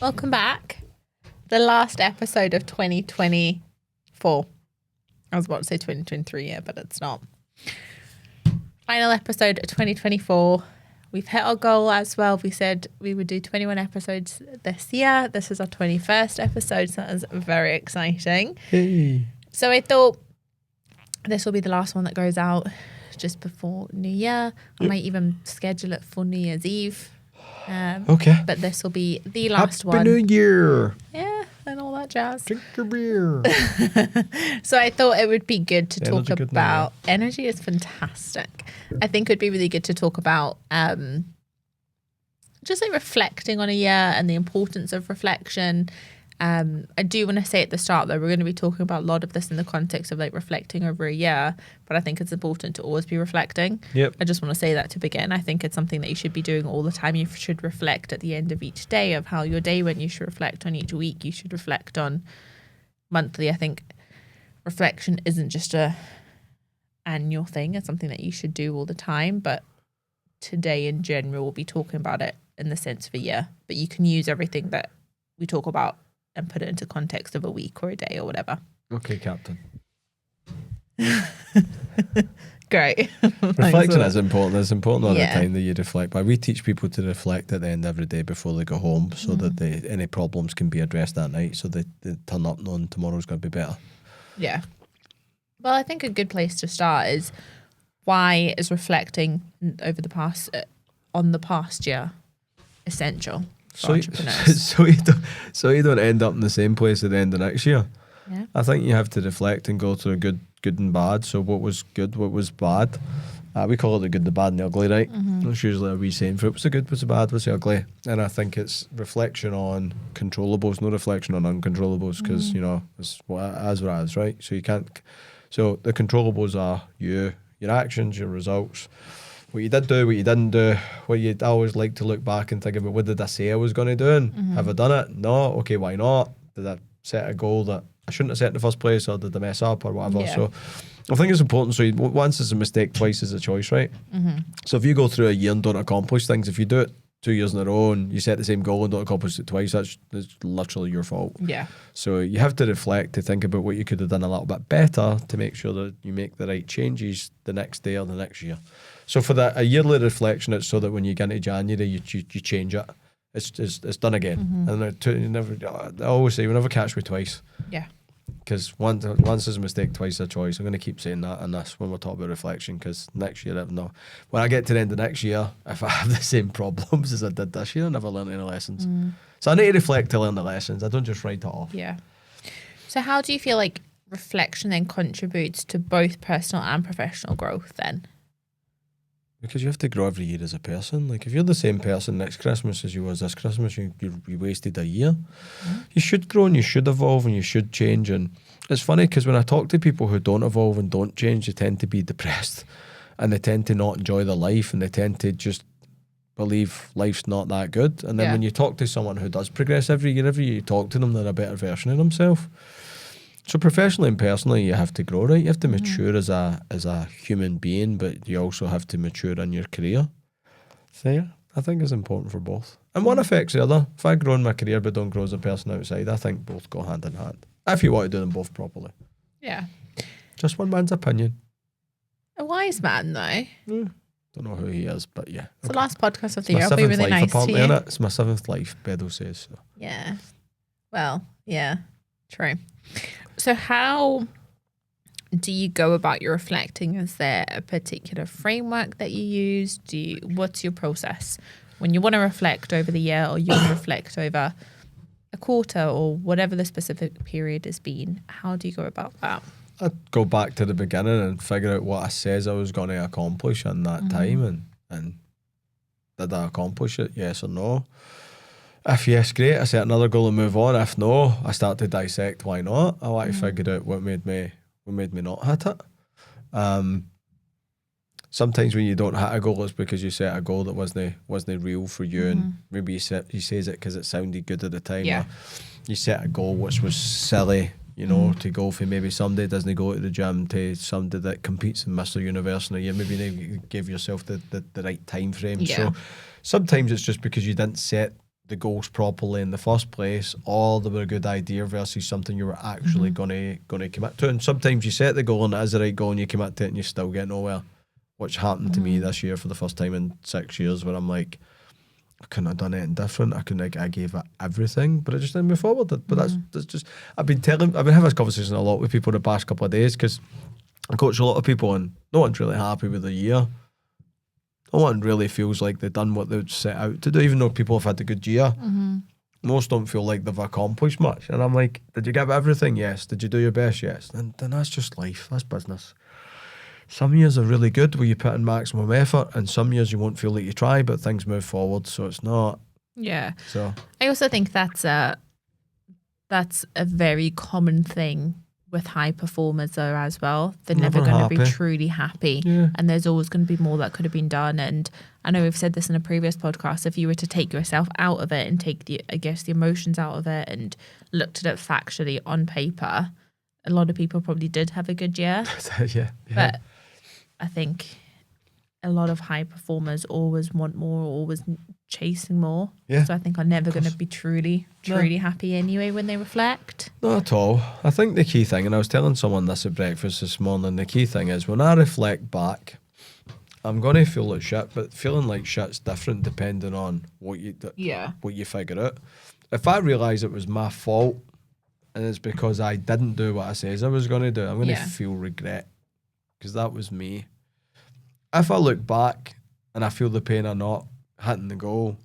Welcome back. The last episode of 2024. I was about to say 2023, yeah, but it's not. Final episode of 2024. We've hit our goal as well. We said we would do 21 episodes this year. This is our 21st episode, so that is very exciting. Hey. So I thought this will be the last one that goes out just before New Year. I might even schedule it for New Year's Eve. Okay. But this will be the last Happy one. New Year. Yeah, and all that jazz. Drink your beer. So I thought it would be good to talk Energy good about... Energy is fantastic. I think it would be really good to talk about just like reflecting on a year and the importance of reflection. I do want to say at the start, though, we're going to be talking about a lot of this in the context of like reflecting over a year, but I think it's important to always be reflecting. Yep. I just want to say that to begin. I think it's something that you should be doing all the time. You should reflect at the end of each day of how your day went. You should reflect on each week. You should reflect on monthly. I think reflection isn't just a annual thing. It's something that you should do all the time, but today in general we'll be talking about it in the sense of a year, but you can use everything that we talk about and put it into context of a week or a day or whatever. Okay, Captain. Great. Reflection is important. It's important all the Yeah. time that you reflect. But we teach people to reflect at the end of every day before they go home so that any problems can be addressed that night so they turn up knowing tomorrow's going to be better. Yeah. Well, I think a good place to start is why is reflecting over the past on the past year essential for entrepreneurs? So you don't end up in the same place at the end of next year. Yeah. I think you have to reflect and go through good and bad. So what was good, what was bad. We call it the good, the bad and the ugly, right? That's usually a wee saying for it. What's the good, what's the bad, what's the ugly? And I think it's reflection on controllables, no reflection on uncontrollables, because, you know, it's what it is, right? So you can't... So the controllables are you, your actions, your results, what you did do, what you didn't do, what you'd always like to look back and think about, what did I say I was going to do? And have I done it? No. Okay, why not? Did I set a goal that I shouldn't have set in the first place, or did I mess up or whatever? Yeah. So I think it's important. So once it's a mistake, twice is a choice, right? So if you go through a year and don't accomplish things, if you do it 2 years in a row and you set the same goal and don't accomplish it twice, that's literally your fault. Yeah. So you have to reflect, to think about what you could have done a little bit better to make sure that you make the right changes the next day or the next year. So for a yearly reflection, it's so that when you get into January, you change it. It's done again. And I always say, we never catch me twice. Yeah. Because once is a mistake, twice a choice. I'm going to keep saying that, and that's when we're talking about reflection, because next year, when I get to the end of next year, if I have the same problems as I did this year, I never learned any lessons. So I need to reflect to learn the lessons. I don't just write it off. Yeah. So how do you feel like reflection then contributes to both personal and professional growth then? Because you have to grow every year as a person. Like if you're the same person next Christmas as you was this Christmas, you wasted a year. You should grow and you should evolve and you should change. And it's funny because when I talk to people who don't evolve and don't change, they tend to be depressed and they tend to not enjoy their life and they tend to just believe life's not that good. And then when you talk to someone who does progress every year you talk to them, they're a better version of themselves. So professionally and personally, you have to grow, right? You have to mature as a human being, but you also have to mature in your career. So yeah, I think it's important for both. And one affects the other. If I grow in my career but don't grow as a person outside, I think both go hand in hand. If you want to do them both properly. Yeah. Just one man's opinion. A wise man though. Don't know who he is, but yeah. It's the last podcast of the My year. I'll be 7th really life, nice to apparently, you. innit? It's my 7th life, Bedo says. So. Yeah. Well, yeah. True. So how do you go about your reflecting? Is there a particular framework that you use? What's your process when you want to reflect over the year, or you want to reflect over a quarter, or whatever the specific period has been? How do you go about that? I'd go back to the beginning and figure out what I says I was going to accomplish in that time, and did I accomplish it? Yes or no? If yes, great, I set another goal and move on. If no, I start to dissect why not. I like to figure out what made me not hit it. Sometimes when you don't hit a goal, it's because you set a goal that wasn't real for you, and maybe you says it because it sounded good at the time. Yeah. Or you set a goal which was silly, you know, to go for maybe somebody doesn't go to the gym to somebody that competes in Mr. Universe in a year. Maybe you give yourself the right time frame. Yeah. So sometimes it's just because you didn't set the goals properly in the first place, or they were a good idea versus something you were actually gonna commit to. And sometimes you set the goal and it is the right goal and you commit to it and you still get nowhere, which happened to me this year for the first time in 6 years, where I'm like, I couldn't have done anything different. I couldn't, like, I gave it everything, but I just didn't move forward. But that's just, I've been having this conversation a lot with people the past couple of days, because I coach a lot of people and no one's really happy with the year. No one really feels like they've done what they'd set out to do, even though people have had a good year. Most don't feel like they've accomplished much. And I'm like, did you give everything? Yes. Did you do your best? Yes. And then that's just life. That's business. Some years are really good where you put in maximum effort, and some years you won't feel like you try, but things move forward, so it's not. Yeah. So I also think that's a very common thing with high performers though as well. They're never going to be truly happy. Yeah. And there's always going to be more that could have been done. And I know we've said this in a previous podcast, if you were to take yourself out of it and take the emotions out of it and looked at it factually on paper, a lot of people probably did have a good year. yeah. But I think a lot of high performers always want more, always chasing more. Yeah. So I think are never going to be truly happy anyway when they reflect. Not at all. I think the key thing, and I was telling someone this at breakfast this morning, the key thing is when I reflect back, I'm going to feel like shit, but feeling like shit's different depending on what you figure out. If I realise it was my fault and it's because I didn't do what I says I was going to do, I'm going to feel regret, because that was me. If I look back and I feel the pain of not hitting the goal,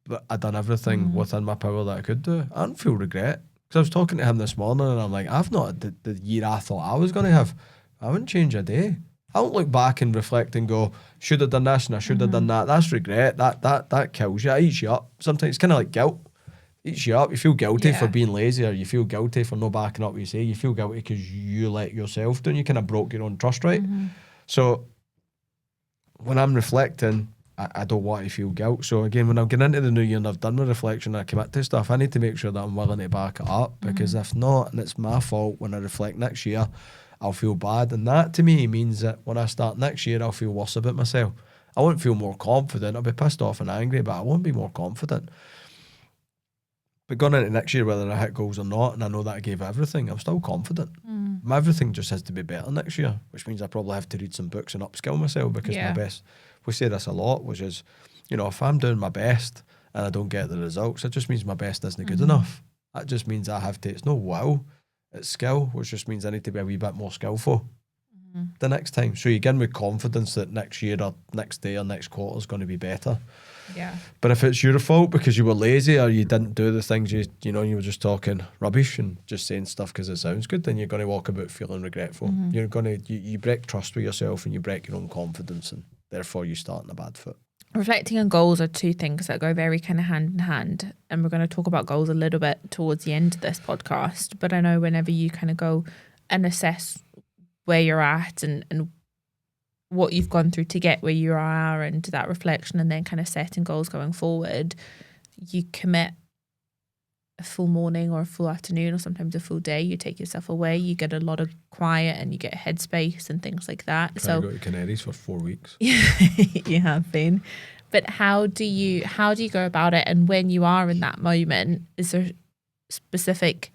but I done everything within my power that I could do, I don't feel regret. Because I was talking to him this morning and I'm like, I've not the year I thought I was going to have. I wouldn't change a day. I don't look back and reflect and go, should have done this and I should have done that. That's regret. That kills you. It eats you up. Sometimes it's kind of like guilt. It eats you up. You feel guilty for being lazy, or you feel guilty for not backing up what you say. You feel guilty because you let yourself down. You kind of broke your own trust, right? So when I'm reflecting, I don't want to feel guilt. So again, when I'm getting into the new year and I've done my reflection and I commit to stuff, I need to make sure that I'm willing to back it up, because if not, and it's my fault, when I reflect next year, I'll feel bad. And that to me means that when I start next year, I'll feel worse about myself. I won't feel more confident. I'll be pissed off and angry, but I won't be more confident. But going into next year, whether I hit goals or not, and I know that I gave everything, I'm still confident. My everything just has to be better next year, which means I probably have to read some books and upskill myself, because my best, we say this a lot, which is, if I'm doing my best and I don't get the results, it just means my best isn't good enough. That just means I have to, it's no will, it's skill, which just means I need to be a wee bit more skillful the next time. So you get in with confidence that next year or next day or next quarter is going to be better. Yeah. But if it's your fault because you were lazy or you didn't do the things you were just talking rubbish and just saying stuff because it sounds good, then you're going to walk about feeling regretful. You're going to you break trust with yourself and you break your own confidence, and therefore you start on a bad foot. Reflecting and goals are two things that go very kind of hand in hand, and we're going to talk about goals a little bit towards the end of this podcast. But I know whenever you kind of go and assess where you're at and what you've gone through to get where you are, and that reflection, and then kind of setting goals going forward, you commit a full morning or a full afternoon or sometimes a full day. You take yourself away, you get a lot of quiet and you get headspace and things like that. So go to Canaries for 4 weeks. You have been. But how do you go about it? And when you are in that moment, is there specific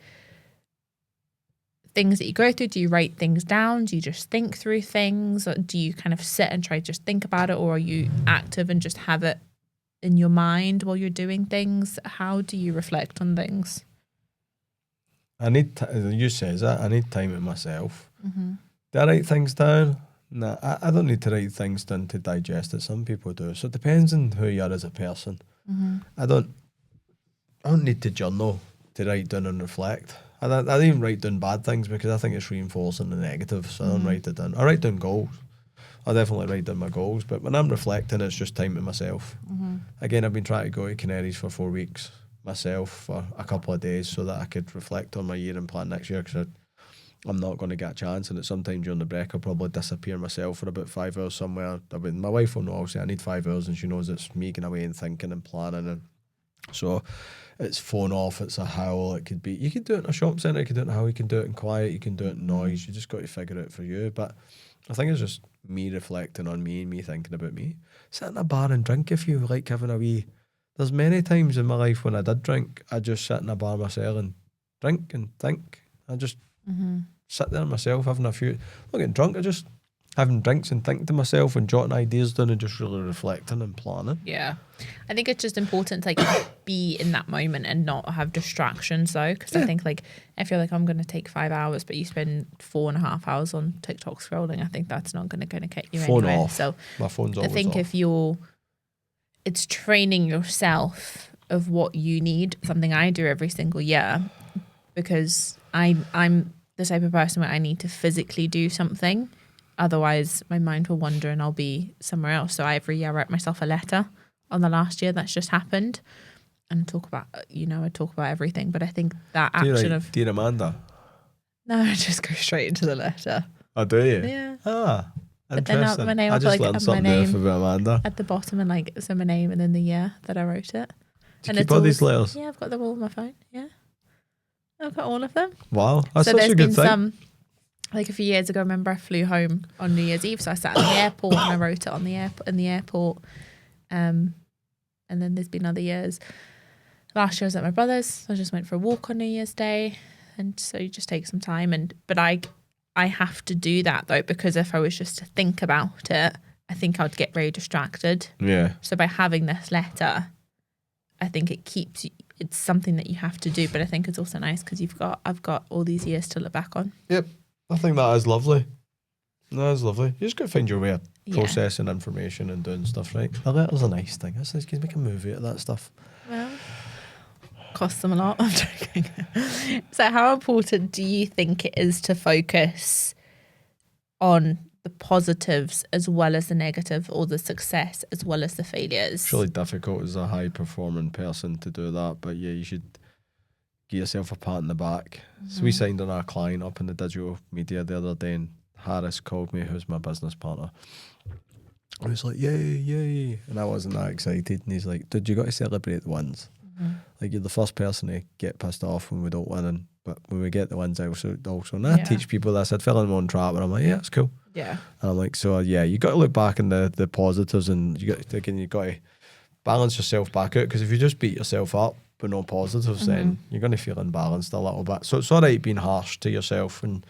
things that you go through? Do you write things down? Do you just think through things? Or do you kind of sit and try to just think about it? Or are you active and just have it in your mind while you're doing things? How do you reflect on things? I need, you says that, I need time with myself. Do I write things down? Nah, I don't need to write things down to digest it. Some people do. So it depends on who you are as a person. I don't need to journal to write down and reflect. I don't even write down bad things because I think it's reinforcing the negative, so I don't write it down. I write down goals. I definitely write down my goals, but when I'm reflecting, it's just time to myself. Again, I've been trying to go to Canaries for 4 weeks myself for a couple of days so that I could reflect on my year and plan next year, because I'm not going to get a chance, and at some time during the break I'll probably disappear myself for about 5 hours somewhere. My wife will know, I'll say I need 5 hours, and she knows it's me going away and thinking and planning, and so it's phone off, it's a howl, it could be, you can do it in a shop centre, you can do it in a howl, you can do it in quiet, you can do it in noise, you just got to figure it out for you. But I think it's just me reflecting on me and me thinking about me. Sit in a bar and drink if you like having a wee There's many times in my life when I did drink, I just sit in a bar myself and drink and think. I just sit there myself having a few, not getting drunk, I just having drinks and thinking to myself and jotting ideas down and just really reflecting and planning. Yeah. I think it's just important to like be in that moment and not have distractions though. Because I think like if you're like, I'm going to take 5 hours, but you spend 4.5 hours on TikTok scrolling, I think that's not going to get you Phone anywhere. off. So My phone's always I think off. it's training yourself of what you need, something I do every single year, because I'm the type of person where I need to physically do something. Otherwise, my mind will wander and I'll be somewhere else. So every year I write myself a letter on the last year that's just happened and I talk about everything. But I think that action of... Dear Amanda? No, I just go straight into the letter. Oh, do you? Yeah. Ah, But then interesting. my name, I I'll just like learned my something new name from Amanda. at the bottom and like, so my name and then the year that I wrote it. Do And you keep all these letters? Yeah, I've got them all on my phone. Yeah. I've got all of them. Wow, that's So such there's a been good thing. some, like a few years ago, I remember I flew home on New Year's Eve. So I sat in the airport and I wrote it on in the airport. And then there's been other years. Last year I was at my brother's. So I just went for a walk on New Year's Day. And so you just take some time. But I have to do that though, because if I was just to think about it, I think I'd get very distracted. Yeah. So by having this letter, I think it's something that you have to do, but I think it's also nice because I've got all these years to look back on. Yep. I think that is lovely. That is lovely. You just got to find your way of processing information and doing stuff, right? The letter's a nice thing. You can make a movie out of that stuff. Well, costs them a lot. I'm joking. So how important do you think it is to focus on the positives as well as the negative, or the success as well as the failures? It's really difficult as a high performing person to do that, but yeah, you should give yourself a pat on the back. So we signed on our client up in the digital media the other day, and Harris called me, who's my business partner. I was like, yay, and I wasn't that excited, and he's like, dude, you got to celebrate the wins. Like, you're the first person to get pissed off when we don't win, but when we get the wins, I also and I teach people this. I'd fell in one trap where I'm like, yeah, it's cool. Yeah. And I'm like, so yeah, you got to look back in the positives, and you got to balance yourself back out, because if you just beat yourself up with no positives, then you're going to feel imbalanced a little bit. So it's all right being harsh to yourself, and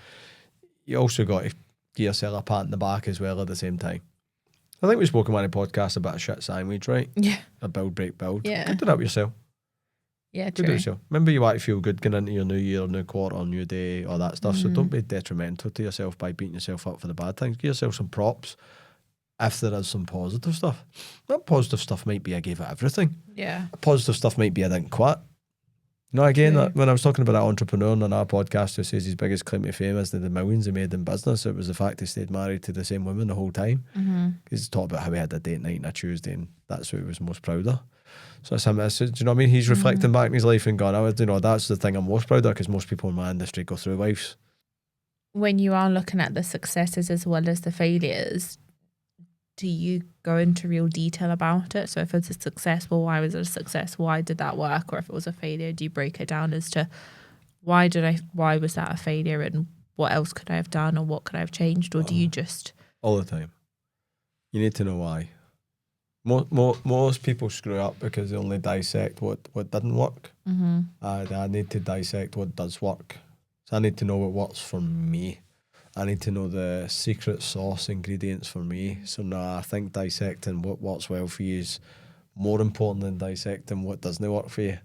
you also got to give yourself a pat on the back as well at the same time. I think we spoke on my podcast about a shit sandwich, right? Yeah. A build, break, build. Yeah. Do that with yourself. Yeah, Do true. yourself. Remember, you want to feel good going into your new year, new quarter, new day, all that stuff. So don't be detrimental to yourself by beating yourself up for the bad things. Give yourself some props if there is some positive stuff. That positive stuff might be I gave it everything. Yeah. Positive stuff might be I didn't quit. You know, again, when I was talking about that entrepreneur on our podcast who says his biggest claim to fame is the millions he made in business, it was the fact he stayed married to the same woman the whole time. He's talked about how he had a date night on a Tuesday, and that's what he was most proud of. So it's him. Do you know what I mean? He's reflecting back in his life and going, that's the thing I'm most proud of, because most people in my industry go through lives. When you are looking at the successes as well as the failures, do you go into real detail about it? So if it's a success, well, why was it a success? Why did that work? Or if it was a failure, do you break it down as to why was that a failure, and what else could I have done, or what could I have changed? Or do you just... All the time. You need to know why. Most people screw up because they only dissect what didn't work. I need to dissect what does work. So I need to know what works for me. I need to know the secret sauce ingredients for me. So I think dissecting what works well for you is more important than dissecting what doesn't work for you.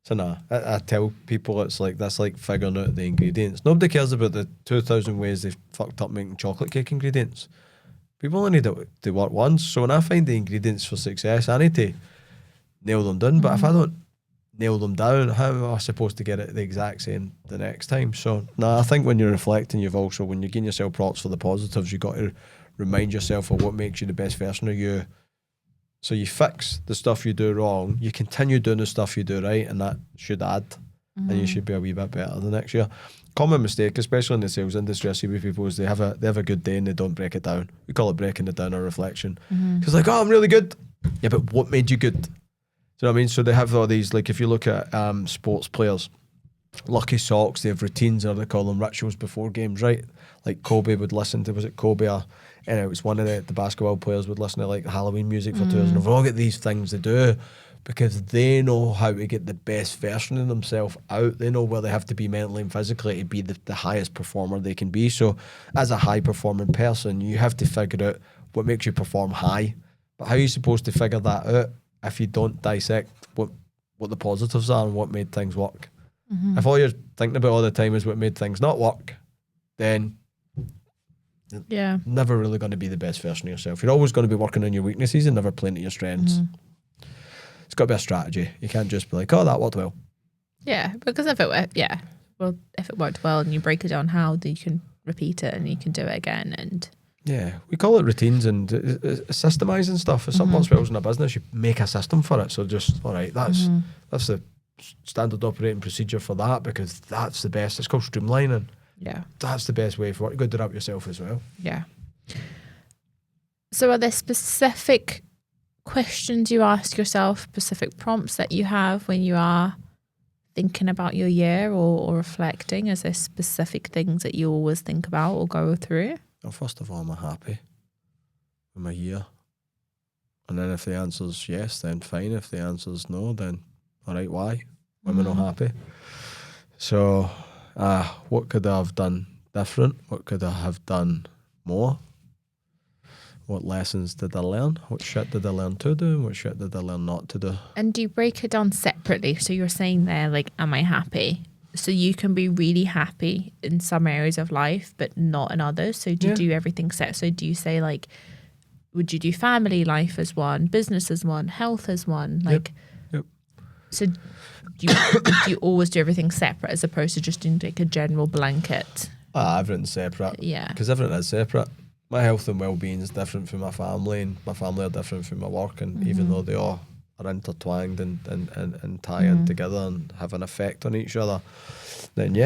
So I tell people it's like this, like figuring out the ingredients. Nobody cares about the 2,000 ways they've fucked up making chocolate cake ingredients. People only need it to work once. So when I find the ingredients for success, I need to nail them down. But if I don't nail them down, how am I supposed to get it the exact same the next time? So I think when you're reflecting, when you're giving yourself props for the positives, you've got to remind yourself of what makes you the best version of you. So you fix the stuff you do wrong, you continue doing the stuff you do right, and that should add, and you should be a wee bit better the next year. Common mistake, especially in the sales industry, I see with people, is they have a good day and they don't break it down. We call it breaking it down or reflection. Because like, I'm really good. Yeah, but what made you good? Do you know what I mean? So they have all these, like if you look at sports players, lucky socks, they have routines, or they call them rituals before games, right? Like Kobe would listen to, was it Kobe or it was one of the basketball players would listen to like Halloween music for 2 hours, and they've all got these things they do. because they know how to get the best version of themselves out. They know where they have to be mentally and physically to be the highest performer they can be. So as a high performing person, you have to figure out what makes you perform high. But how are you supposed to figure that out if you don't dissect what the positives are and what made things work? If all you're thinking about all the time is what made things not work, then never really going to be the best version of yourself. You're always going to be working on your weaknesses and never playing to your strengths. It's got to be a strategy. You can't just be like, oh, that worked well. Yeah, because if it worked well and you break it down how, then you can repeat it and you can do it again. And yeah, we call it routines and systemizing stuff. If something works well in a business, you make a system for it. So just, all right, that's the standard operating procedure for that, because that's the best. It's called streamlining. Yeah. That's the best way for it. You got to do that yourself as well. Yeah. So are there specific questions you ask yourself, specific prompts that you have when you are thinking about your year or reflecting? Is there specific things that you always think about or go through? Well, first of all, am I happy with my year? And then if the answer's yes, then fine. If the answer's no, then all right, why? Why am I not happy? So, what could I have done different? What could I have done more? What lessons did I learn? What shit did I learn to do? And what shit did I learn not to do? And do you break it down separately? So you're saying there, like, am I happy? So you can be really happy in some areas of life, but not in others. So do you do everything set? So do you say, like, would you do family life as one, business as one, health as one? Like, Yep. So do you always do everything separate as opposed to just doing like a general blanket? Everything's separate. Yeah. Because everything is separate. My health and well-being is different from my family, and my family are different from my work. And even though they all are intertwined and tie in together and have an effect on each other, then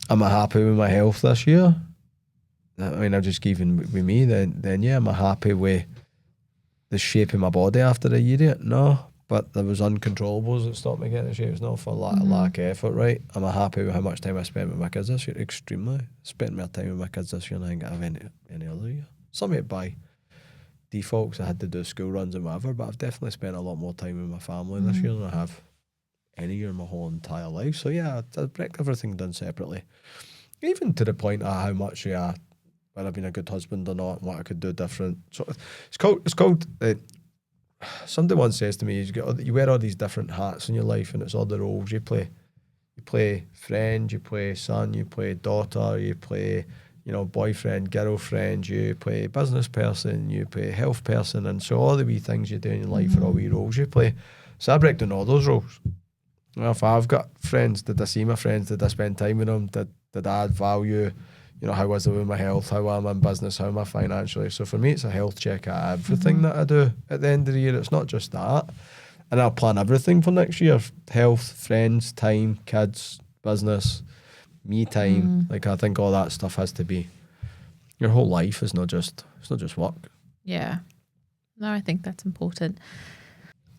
am I happy with my health this year? I mean, I'm just even with me, then am I happy with the shape of my body after a year? No. But there was uncontrollables that stopped me getting in shape. It's not for lack of effort, right? Am I happy with how much time I spent with my kids this year? Extremely. Spent more time with my kids this year than I think I've any other year. Some of it by default, 'cause I had to do school runs and whatever, but I've definitely spent a lot more time with my family this year than I have any year in my whole entire life. So yeah, I break everything done separately. Even to the point of how much whether I've been a good husband or not and what I could do different. So it's called somebody once says to me, you wear all these different hats in your life, and it's all the roles you play. You play friend, you play son, you play daughter, you play, boyfriend, girlfriend, you play business person, you play health person, and so all the wee things you do in your life are all wee roles you play. So I break down all those roles. If I've got friends, did I see my friends? Did I spend time with them? Did I add value? How was I with my health? How am I in business? How am I financially? So for me, it's a health check of everything that I do at the end of the year. It's not just that. And I'll plan everything for next year. Health, friends, time, kids, business, me time. Like, I think all that stuff has to be, your whole life is it's not just work. Yeah. No, I think that's important.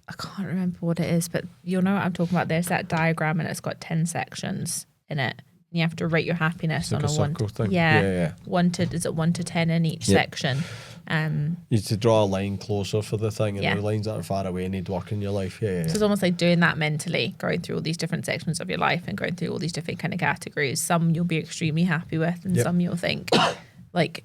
I can't remember what it is, but you'll know what I'm talking about. There's that diagram and it's got 10 sections in it. You have to rate your happiness on a one. Thing. Yeah. 1 to 10 in each section. You need to draw a line closer for the thing, and the lines that are far away need work in your life. Yeah. So it's almost like doing that mentally, going through all these different sections of your life and going through all these different kind of categories. Some you'll be extremely happy with, and some you'll think, like,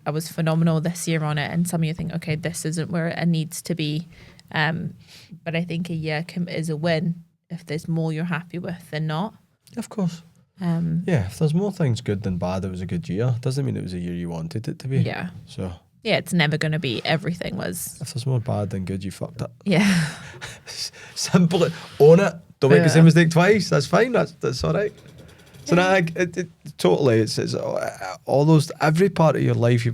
I was phenomenal this year on it, and some you think, okay, this isn't where it needs to be. But I think a year is a win if there's more you're happy with than not. Of course. If there's more things good than bad, it was a good year. Doesn't mean it was a year you wanted it to be. Yeah. So. Yeah, it's never going to be everything was. If there's more bad than good, you fucked it. Yeah. Simple. Own it. Don't make the same mistake twice. That's fine. That's all right. So now, totally, it's all those, every part of your life.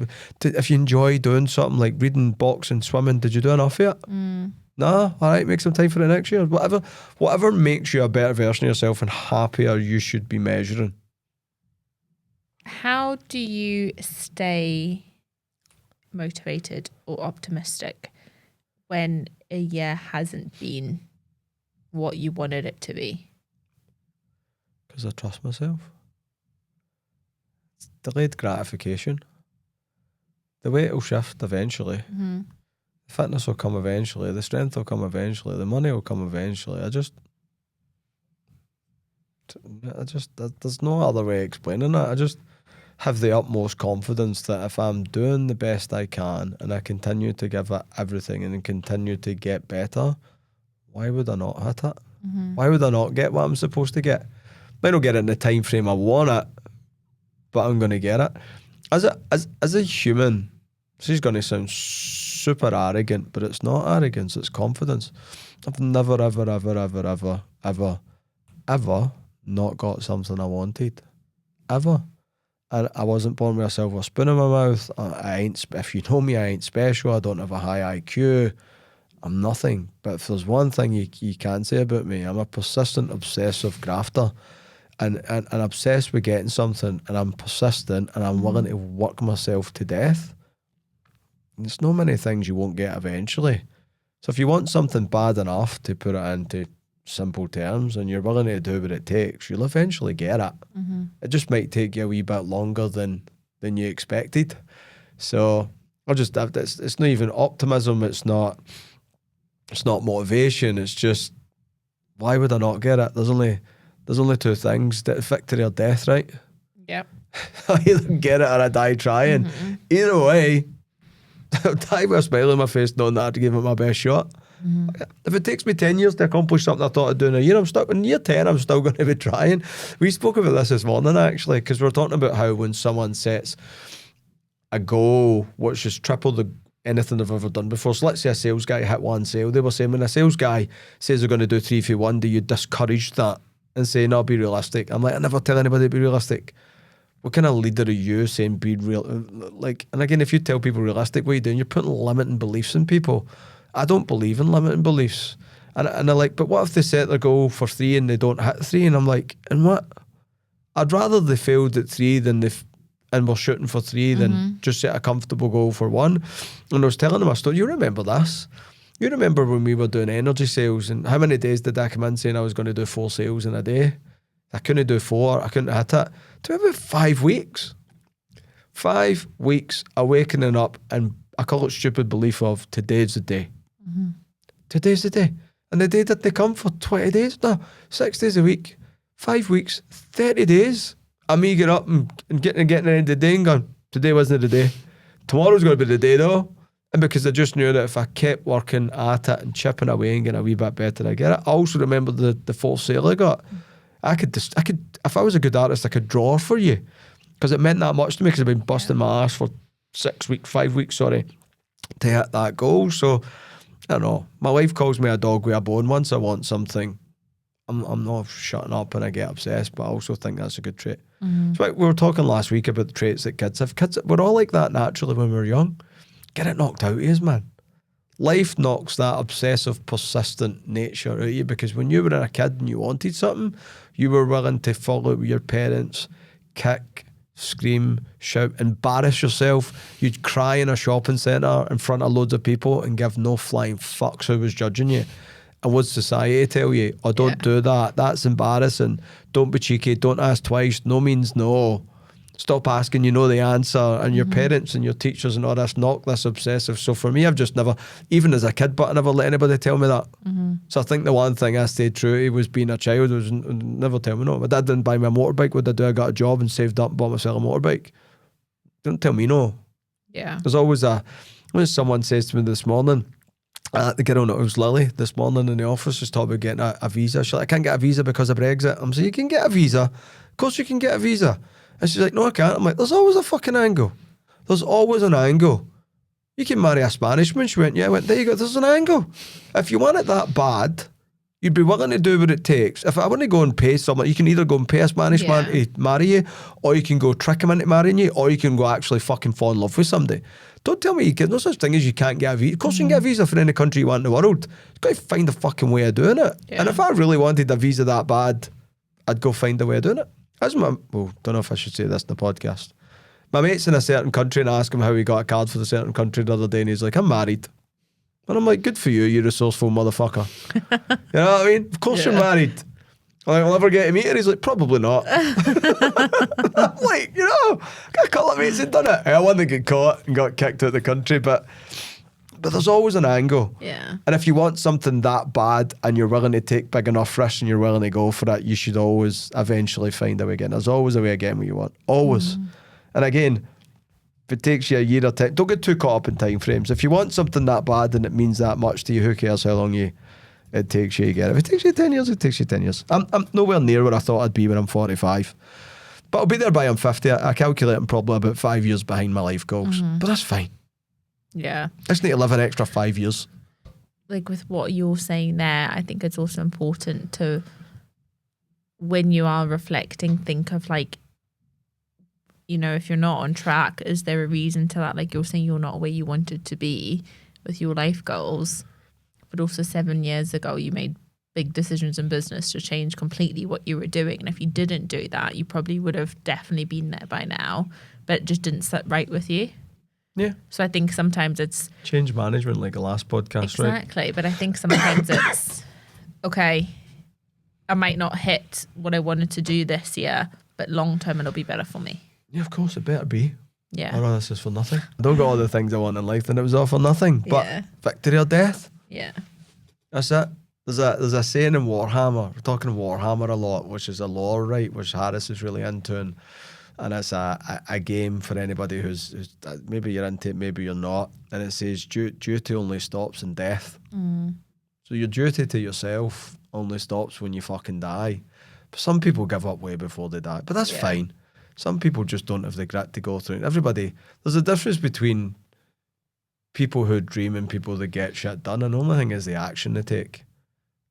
If you enjoy doing something like reading, boxing, swimming, did you do enough of it? No, all right, make some time for it next year. Whatever makes you a better version of yourself and happier, you should be measuring. How do you stay motivated or optimistic when a year hasn't been what you wanted it to be? Because I trust myself. It's delayed gratification. The way it'll shift eventually. Fitness will come eventually. The strength will come eventually. The money will come eventually. There's no other way of explaining it. I just have the utmost confidence that if I'm doing the best I can and I continue to give it everything and continue to get better, why would I not hit it? Why would I not get what I'm supposed to get? Might not get it in the time frame I want it, but I'm going to get it. As a human, this is going to sound super arrogant, but it's not arrogance, it's confidence. I've never, ever not got something I wanted. Ever. And I wasn't born with a silver spoon in my mouth. If you know me, I ain't special. I don't have a high IQ. I'm nothing. But if there's one thing you can say about me, I'm a persistent, obsessive grafter. And obsessed with getting something, and I'm persistent, and I'm willing to work myself to death. And there's no many things you won't get eventually. So if you want something bad enough to put it into simple terms and you're willing to do what it takes, you'll eventually get it. It just might take you a wee bit longer than you expected. So it's not even optimism, it's not motivation, it's just, why would I not get it? There's only two things, victory or death, right? Yep. I either get it or I die trying. Either way, I'll die with a smile on my face knowing that I had to give it my best shot. If it takes me 10 years to accomplish something I thought I'd do in a year, in year 10 I'm still going to be trying. We spoke about this morning actually, because we're talking about how when someone sets a goal which is triple anything they've ever done before. So let's say a sales guy hit one sale. They were saying when a sales guy says they're going to do 3 for 1, do you discourage that and say, no, be realistic? I'm like, I never tell anybody to be realistic. What kind of leader are you saying be real? Like, and again, if you tell people realistic, what are you doing? You're putting limiting beliefs in people. I don't believe in limiting beliefs. And they're like, but what if they set their goal for 3 and they don't hit 3? And I'm like, and what? I'd rather they failed at 3 and were shooting for 3 than just set a comfortable goal for 1. And I was telling them a story. You remember this? You remember when we were doing energy sales and how many days did I come in saying I was going to do 4 sales in a day? I couldn't do 4. I couldn't hit it. To about 5 weeks. 5 weeks of waking up, and I call it stupid belief of today's the day. Today's the day. And the day that they come for 20 days? No, 6 days a week. 5 weeks, 30 days. I'm me getting up and getting the end of the day and going, today wasn't the day. Tomorrow's going to be the day though. And because I just knew that if I kept working at it and chipping away and getting a wee bit better, I get it. I also remember the 4th sale I got. I could, if I was a good artist, I could draw for you. Because it meant that much to me, because I've been busting my ass for 5 weeks, to hit that goal. So, I don't know. My wife calls me a dog with a bone. Once I want something, I'm not shutting up and I get obsessed, but I also think that's a good trait. So like we were talking last week about the traits that kids have. We're all like that naturally when we're young. Get it knocked out of you, man. Life knocks that obsessive, persistent nature out of you, because when you were a kid and you wanted something, you were willing to follow your parents, kick, scream, shout, embarrass yourself. You'd cry in a shopping centre in front of loads of people and give no flying fucks who was judging you. And would society tell you, oh, don't do that, that's embarrassing, don't be cheeky, don't ask twice, no means no, stop asking, you know the answer. And your parents and your teachers and all this knock this obsessive. So for me, I've just never, even as a kid, but I never let anybody tell me that. So I think the one thing I stayed true to was being a child, was never tell me no. My dad didn't buy me a motorbike. What did I do? I got a job and saved up and bought myself a motorbike. Don't tell me no. Yeah. There's always when someone says to me this morning, the girl, it was Lily, this morning in the office, was talking about getting a visa. She's like, I can't get a visa because of Brexit. I'm saying, you can get a visa. Of course you can get a visa. And she's like, no, I can't. I'm like, there's always a fucking angle. There's always an angle. You can marry a Spanishman. She went, yeah. I went, there you go. There's an angle. If you want it that bad, you'd be willing to do what it takes. If I want to go and pay someone, you can either go and pay a Spanish man to marry you, or you can go trick him into marrying you, or you can go actually fucking fall in love with somebody. Don't tell me no such thing as you can't get a visa. Of course you can get a visa for any country you want in the world. You've got to find a fucking way of doing it. Yeah. And if I really wanted a visa that bad, I'd go find a way of doing it. Don't know if I should say this in the podcast. My mate's in a certain country and I asked him how he got a card for the certain country the other day, and he's like, I'm married. And I'm like, good for you, you resourceful motherfucker. You know what I mean? Of course you're married. I'm like, I'll never get to meet her. He's like, probably not. I'm like, got a couple of mates that done it. I wanted to get caught and got kicked out of the country, but But there's always an angle. Yeah. And if you want something that bad and you're willing to take big enough risks and you're willing to go for it, you should always eventually find a way again. There's always a way again what you want. Always. And again, if it takes you a year or 10, don't get too caught up in time frames. If you want something that bad and it means that much to you, who cares how long it takes you to get it? If it takes you 10 years, it takes you 10 years. I'm nowhere near where I thought I'd be when I'm 45. But I'll be there by I'm 50. I calculate I'm probably about 5 years behind my life goals. But that's fine. Yeah. I just need to live an extra 5 years. Like with what you're saying there, I think it's also important to, when you are reflecting, think of like, you know, if you're not on track, is there a reason to that? Like you're saying you're not where you wanted to be with your life goals, but also 7 years ago you made big decisions in business to change completely what you were doing. And if you didn't do that, you probably would have definitely been there by now, but it just didn't sit right with you. Yeah. So I think sometimes it's change management, like the last podcast, right? Exactly. But I think sometimes it's, okay, I might not hit what I wanted to do this year, but long term it'll be better for me. Yeah, of course, it better be. Yeah. Or else it's for nothing. I don't got all the things I want in life, then it was all for nothing. But victory or death. Yeah. That's it. There's a saying in Warhammer. We're talking Warhammer a lot, which is a lore, right? Which Harris is really into, and it's a game for anybody who's maybe you're into it, maybe you're not. And it says duty only stops in death. So your duty to yourself only stops when you fucking die. But some people give up way before they die. But that's fine. Some people just don't have the grit to go through it. Everybody, there's a difference between people who dream and people that get shit done. And the only thing is the action they take.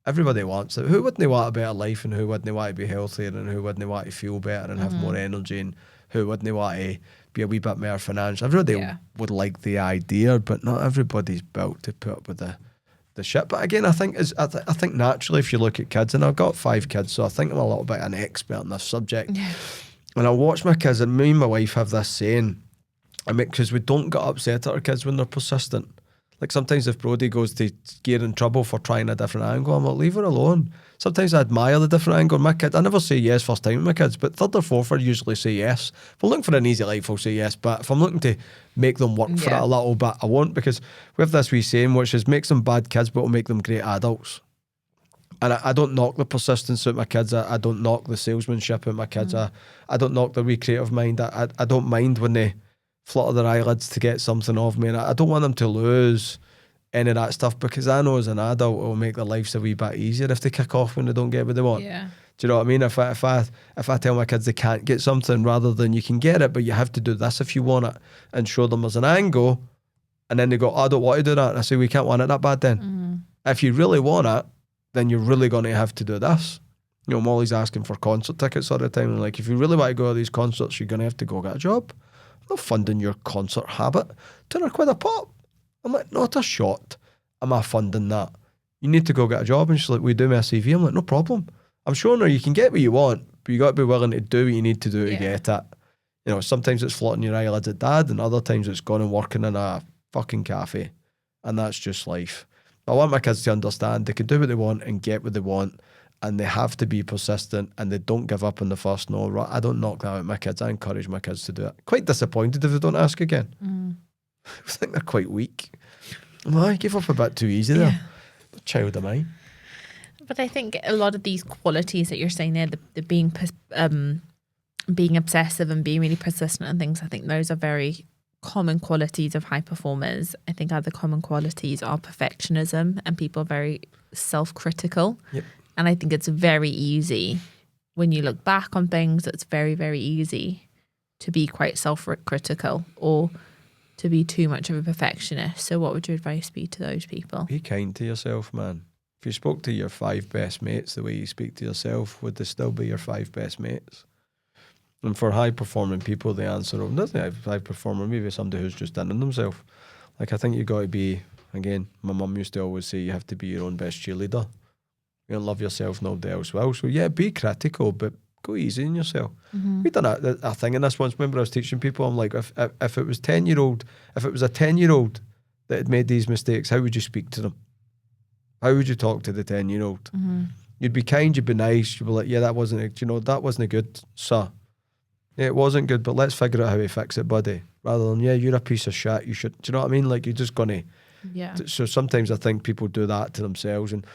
Everybody wants it. Who wouldn't want a better life, and who wouldn't want to be healthier, and who wouldn't want to feel better and have more energy, and who wouldn't want to be a wee bit more financial? Everybody would like the idea, but not everybody's built to put up with the shit. But again, I think I think naturally, if you look at kids, and I've got 5 kids, so I think I'm a little bit an expert in this subject. And I watch my kids, and me and my wife have this saying, I mean, because we don't get upset at our kids when they're persistent. Like sometimes if Brody goes to get in trouble for trying a different angle, I'm like, leave her alone. Sometimes I admire the different angle. My kid, I never say yes first time with my kids, but third or fourth I usually say yes. If I'm looking for an easy life, I'll say yes. But if I'm looking to make them work for it a little bit, I won't, because we have this wee saying, which is make them bad kids, but it'll make them great adults. And I don't knock the persistence out my kids. I don't knock the salesmanship out my kids. I don't knock the wee creative mind. I don't mind when they flutter their eyelids to get something off me. And I don't want them to lose any of that stuff, because I know as an adult it will make their lives a wee bit easier if they kick off when they don't get what they want. Yeah. Do you know what I mean? If I tell my kids they can't get something, rather than you can get it, but you have to do this if you want it, and show them there's an angle, and then they go, I don't want to do that. And I say, we can't want it that bad then. If you really want it, then you're really going to have to do this. You know, Molly's asking for concert tickets all the time. I'm like, if you really want to go to these concerts, you're going to have to go get a job. I'm not funding your concert habit. £200 a pop. I'm like, not a shot am I funding that. You need to go get a job. And she's like, we do my CV. I'm like, no problem. I'm showing her you can get what you want, but you got to be willing to do what you need to do to get it. You know, sometimes it's flirting your eyelids at dad, and other times it's going and working in a fucking cafe. And that's just life. I want my kids to understand they can do what they want and get what they want, and they have to be persistent, and they don't give up on the first no. I don't knock that out my kids. I encourage my kids to do it. Quite disappointed if they don't ask again. I think they're quite weak. I gave up a bit too easy there. Child of mine. But I think a lot of these qualities that you're saying there, the being obsessive and being really persistent and things, I think those are very common qualities of high performers. I think other common qualities are perfectionism, and people are very self-critical. And I think it's very easy when you look back on things, it's very, very easy to be quite self-critical or to be too much of a perfectionist. So what would your advice be to those people? Be kind to yourself, man. If you spoke to your 5 best mates the way you speak to yourself, would they still be your 5 best mates? And for high-performing people, the answer doesn't have high performer, maybe somebody who's just in themselves. Like, I think you got to be, again, my mum used to always say, you have to be your own best cheerleader. You don't love yourself, nobody else will. So, yeah, be critical, but go easy on yourself. We done a thing in this once. Remember, I was teaching people, I'm like, if it was a 10-year-old that had made these mistakes, how would you speak to them? How would you talk to the 10-year-old? You'd be kind, you'd be nice, you'd be like, yeah, that wasn't good, sir. Yeah, it wasn't good, but let's figure out how we fix it, buddy. Rather than, yeah, you're a piece of shit, you should, do you know what I mean? Like, you're just going to Yeah. So sometimes I think people do that to themselves. And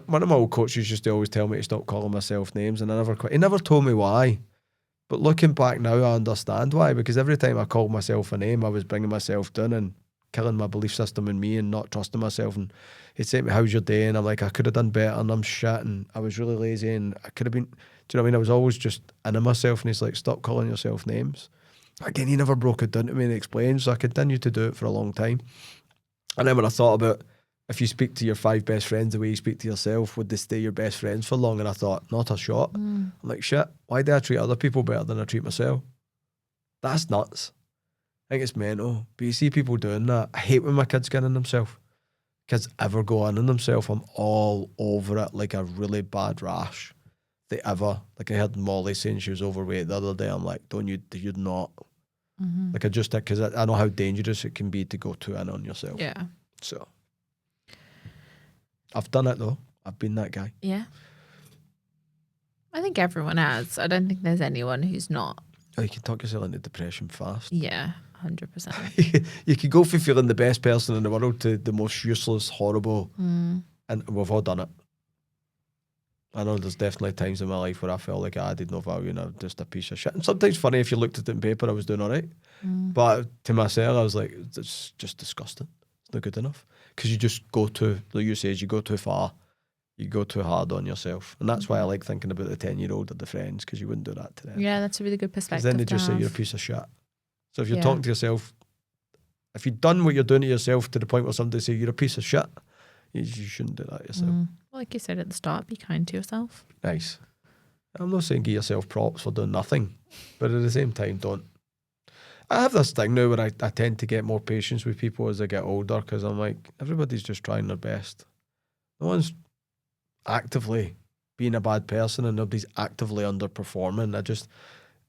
one of my old coaches used to always tell me to stop calling myself names, and he never told me why. But looking back now, I understand why, because every time I called myself a name, I was bringing myself down and killing my belief system in me and not trusting myself. And he'd say to me, how's your day? And I'm like, I could have done better, and I'm shit, and I was really lazy, and I could have been, do you know what I mean? I was always just in myself, and he's like, stop calling yourself names. Again, he never broke it down to me and explained, so I continued to do it for a long time. And then when I thought about, if you speak to your 5 best friends the way you speak to yourself, would they stay your best friends for long? And I thought, not a shot. I'm like, shit, why do I treat other people better than I treat myself? That's nuts. I think it's mental. But you see people doing that. I hate when my kids get in themselves. Kids ever go in themselves, I'm all over it like a really bad rash. They ever. Like I heard Molly saying she was overweight the other day. I'm like, you're not. Like I just, because I know how dangerous it can be to go too in on yourself. Yeah. So I've done it though. I've been that guy. Yeah. I think everyone has. I don't think there's anyone who's not. Oh, you can talk yourself into depression fast. Yeah, 100%. You can go from feeling the best person in the world to the most useless, horrible, and we've all done it. I know there's definitely times in my life where I felt like I added no value and I'm just a piece of shit. And sometimes funny, if you looked at it in paper, I was doing all right. But to myself, I was like, it's just disgusting. It's not good enough. Because you just go too, like you said, you go too far. You go too hard on yourself. And that's why I like thinking about the 10-year-old or the friends, because you wouldn't do that to them. Yeah, that's a really good perspective. Because then they just say you're a piece of shit. So if you're talking to yourself, if you've done what you're doing to yourself to the point where somebody say you're a piece of shit, you shouldn't do that yourself. Well, like you said at the start, be kind to yourself. Nice. I'm not saying give yourself props for doing nothing, but at the same time, don't. I have this thing now where I tend to get more patience with people as I get older, because I'm like, everybody's just trying their best. No one's actively being a bad person and nobody's actively underperforming.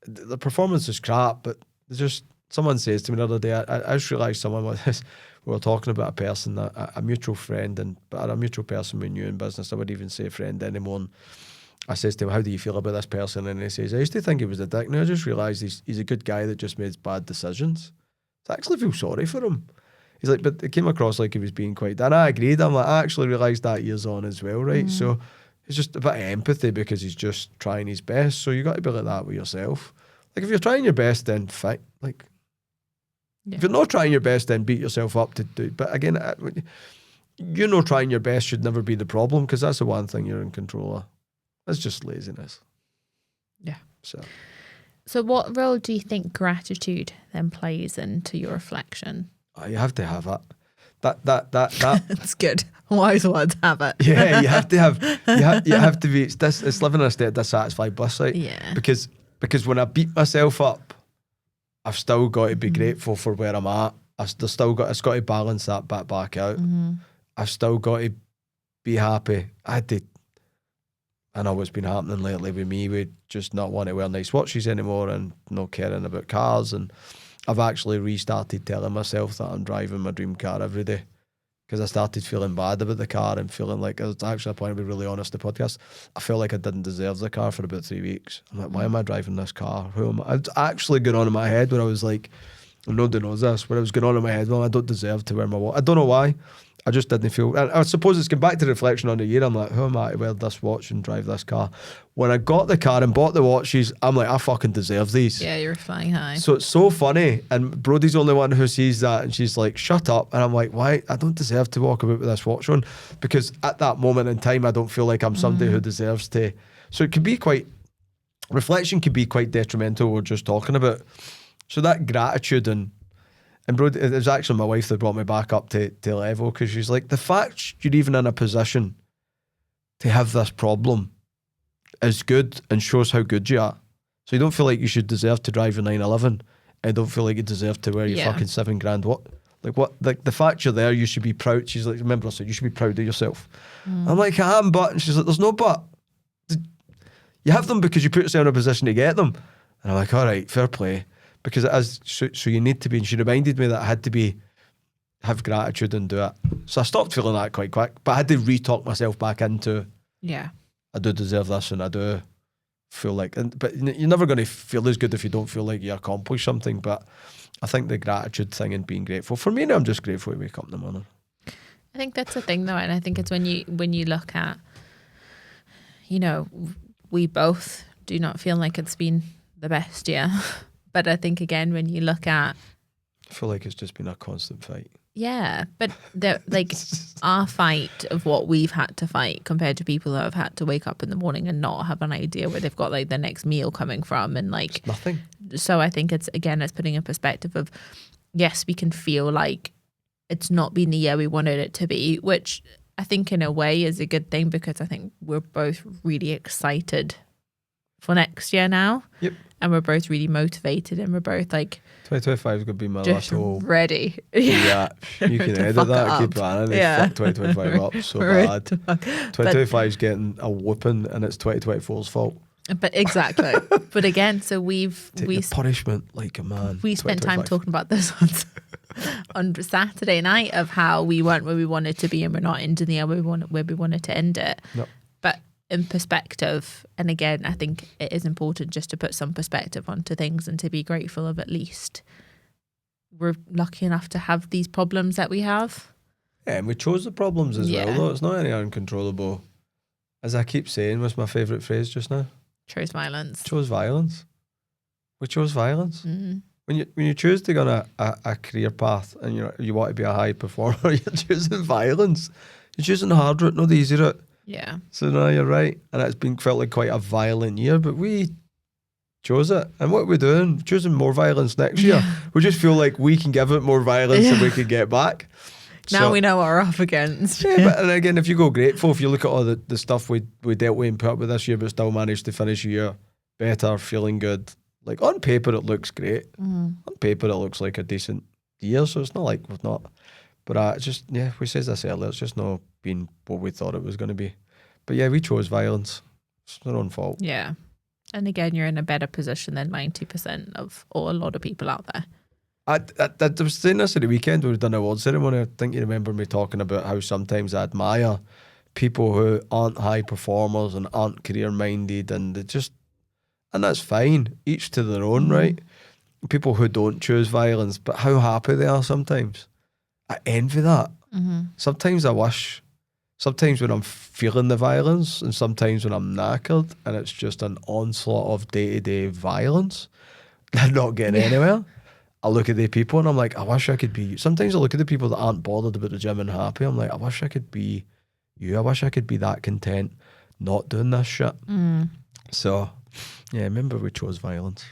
The performance is crap, but there's just, someone says to me the other day, I just realised someone like this, we were talking about a person, a mutual friend, but a mutual person we knew in business. I wouldn't even say friend anymore. And I says to him, how do you feel about this person? And he says, I used to think he was a dick. Now I just realised he's a good guy that just made bad decisions. So I actually feel sorry for him. He's like, but it came across like he was being quite, and I agreed. I'm like, I actually realised that years on as well, right? So it's just a bit of empathy because he's just trying his best. So you got to be like that with yourself. Like if you're trying your best, then fight. Like if you're not trying your best, then beat yourself up to do. But again, trying your best should never be the problem, because that's the one thing you're in control of. That's just laziness. Yeah. So what role do you think gratitude then plays into your reflection? Oh, you have to have it. That That's good. Wise words, have it. Yeah, you have to have. You have to be. It's living in a state of dissatisfied bliss, right? Yeah. Because when I beat myself up, I've still got to be grateful for where I'm at. It's got to balance that back out. I've still got to be happy. I know what's been happening lately with me, with just not wanting to wear nice watches anymore and not caring about cars. And I've actually restarted telling myself that I'm driving my dream car every day, because I started feeling bad about the car and feeling like, it's actually a point to be really honest, the podcast, I felt like I didn't deserve the car for about 3 weeks. I'm like, why am I driving this car? Who am I? It's actually going on in my head where I was like, and nobody knows this, where I was going on in my head, well, I don't deserve to wear my watch. I don't know why. I just didn't feel, and I suppose it's come back to reflection on the year. I'm like, who am I to wear this watch and drive this car? When I got the car and bought the watches, I'm like, I fucking deserve these. Yeah, you're flying high. So it's so funny. And Brodie's the only one who sees that, and she's like, shut up. And I'm like, why? I don't deserve to walk about with this watch on, because at that moment in time, I don't feel like I'm somebody who deserves to. So it can be reflection can be quite detrimental. We're just talking about. So that gratitude and Brodie, it was actually my wife that brought me back up to level, because she's like, the fact you're even in a position to have this problem is good and shows how good you are. So you don't feel like you should deserve to drive a 911. I don't feel like you deserve to wear your fucking $7,000 what? Like the fact you're there, you should be proud. She's like, remember I said, you should be proud of yourself. I'm like, I am, but. And she's like, there's no but. You have them because you put yourself in a position to get them. And I'm like, all right, fair play. Because it is, so you need to be, and she reminded me that I had to have gratitude and do it. So I stopped feeling that quite quick, but I had to re-talk myself back into, I do deserve this, and I do feel like, but you're never going to feel as good if you don't feel like you accomplished something. But I think the gratitude thing and being grateful, for me now, I'm just grateful to wake up in the morning. I think that's the thing though, and I think it's when you look at, we both do not feel like it's been the best year. But I think again, when you look at, I feel like it's just been a constant fight. yeah, but our fight of what we've had to fight compared to people that have had to wake up in the morning and not have an idea where they've got like the next meal coming from, and like It's nothing. So I think it's putting in perspective of, yes, we can feel like it's not been the year we wanted it to be, which I think in a way is a good thing, because I think we're both really excited for next year now. Yep. And we're both really motivated, and we're both like 2025 is going to be my just last ready. Yeah, you can To edit fuck that it and keep up. planning. They Yeah. fuck 2025 up so Right. bad. 2025 is getting a whooping, and it's 2024's fault. But exactly. But again, so Take the punishment like a man. we spent time 2025. talking about this on Saturday night of how we weren't where we wanted to be, and we're not ending the year where we wanted to end it. No. But in perspective, and again, I think it is important just to put some perspective onto things and to be grateful of at least we're lucky enough to have these problems that we have. Yeah, and we chose the problems as well, Yeah. though. It's not any uncontrollable. As I keep saying, what's my favourite phrase just now? Chose violence. Chose violence. We chose violence. Mm. When you choose to go on a career path and you want to be a high performer, you're choosing violence. You're choosing the hard route, not the easy route. Yeah. So no, you're right. And it's been felt like quite a violent year, but we chose it. And what are we doing? Choosing more violence next year. We just feel like we can give it more violence than we can get back. Now we know what we're up against. Yeah, but and again, if you go grateful, if you look at all the stuff we dealt with and put up with this year, but still managed to finish the year better, feeling good. Like on paper, it looks great. On paper, it looks like a decent year. So it's not like we've not. But it's just, yeah, we said this earlier, it's just not been what we thought it was going to be. But yeah, we chose violence. It's their own fault. Yeah. And again, you're in a better position than 90% of or a lot of people out there. I was saying this at the weekend when we done an award ceremony. I think you remember me talking about how sometimes I admire people who aren't high performers and aren't career minded, and and that's fine. Each to their own, right? People who don't choose violence, but how happy they are sometimes. I envy that. Sometimes I wish. Sometimes when I'm feeling the violence, and sometimes when I'm knackered, and it's just an onslaught of day-to-day violence, I'm not getting anywhere. I look at the people and I'm like, I wish I could be you. Sometimes I look at the people that aren't bothered about the gym and happy. I'm like, I wish I could be you. I wish I could be that content, not doing this shit. So, yeah, remember we chose violence.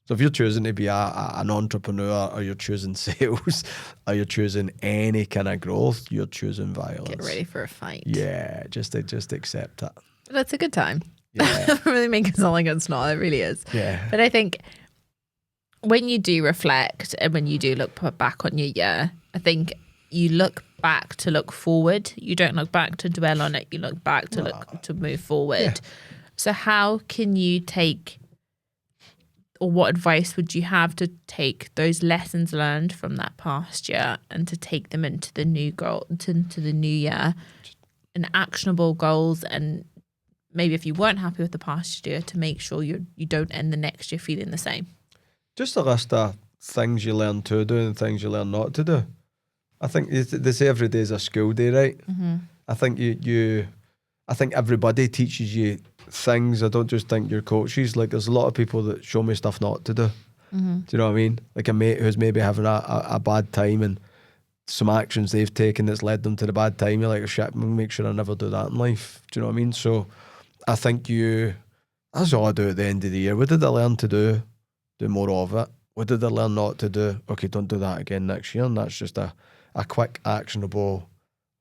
So if you're choosing to be an entrepreneur, or you're choosing sales, or you're choosing any kind of growth, you're choosing violence. Get ready for a fight. Yeah, just accept it. That's a good time. Yeah. Really make it sound like it's not. It really is. Yeah. But I think when you do reflect and when you do look back on your year, I think you look back to look forward. You don't look back to dwell on it. You look back to move forward. Yeah. So how can you take, or what advice would you have to take those lessons learned from that past year and to take them into the new into the new year, and actionable goals, and maybe if you weren't happy with the past year, to make sure you don't end the next year feeling the same? Just a list of things you learn to do and things you learn not to do. I think they say every day is a school day, right? I think I think everybody teaches you things. I don't just think your coaches. Like there's a lot of people that show me stuff not to do. Do you know what I mean? Like a mate who's maybe having a bad time and some actions they've taken that's led them to the bad time. You're like, oh, shit, make sure I never do that in life. Do you know what I mean? So I think that's all I do at the end of the year. What did I learn to do? Do more of it. What did I learn not to do? Okay, don't do that again next year. And that's just a quick, actionable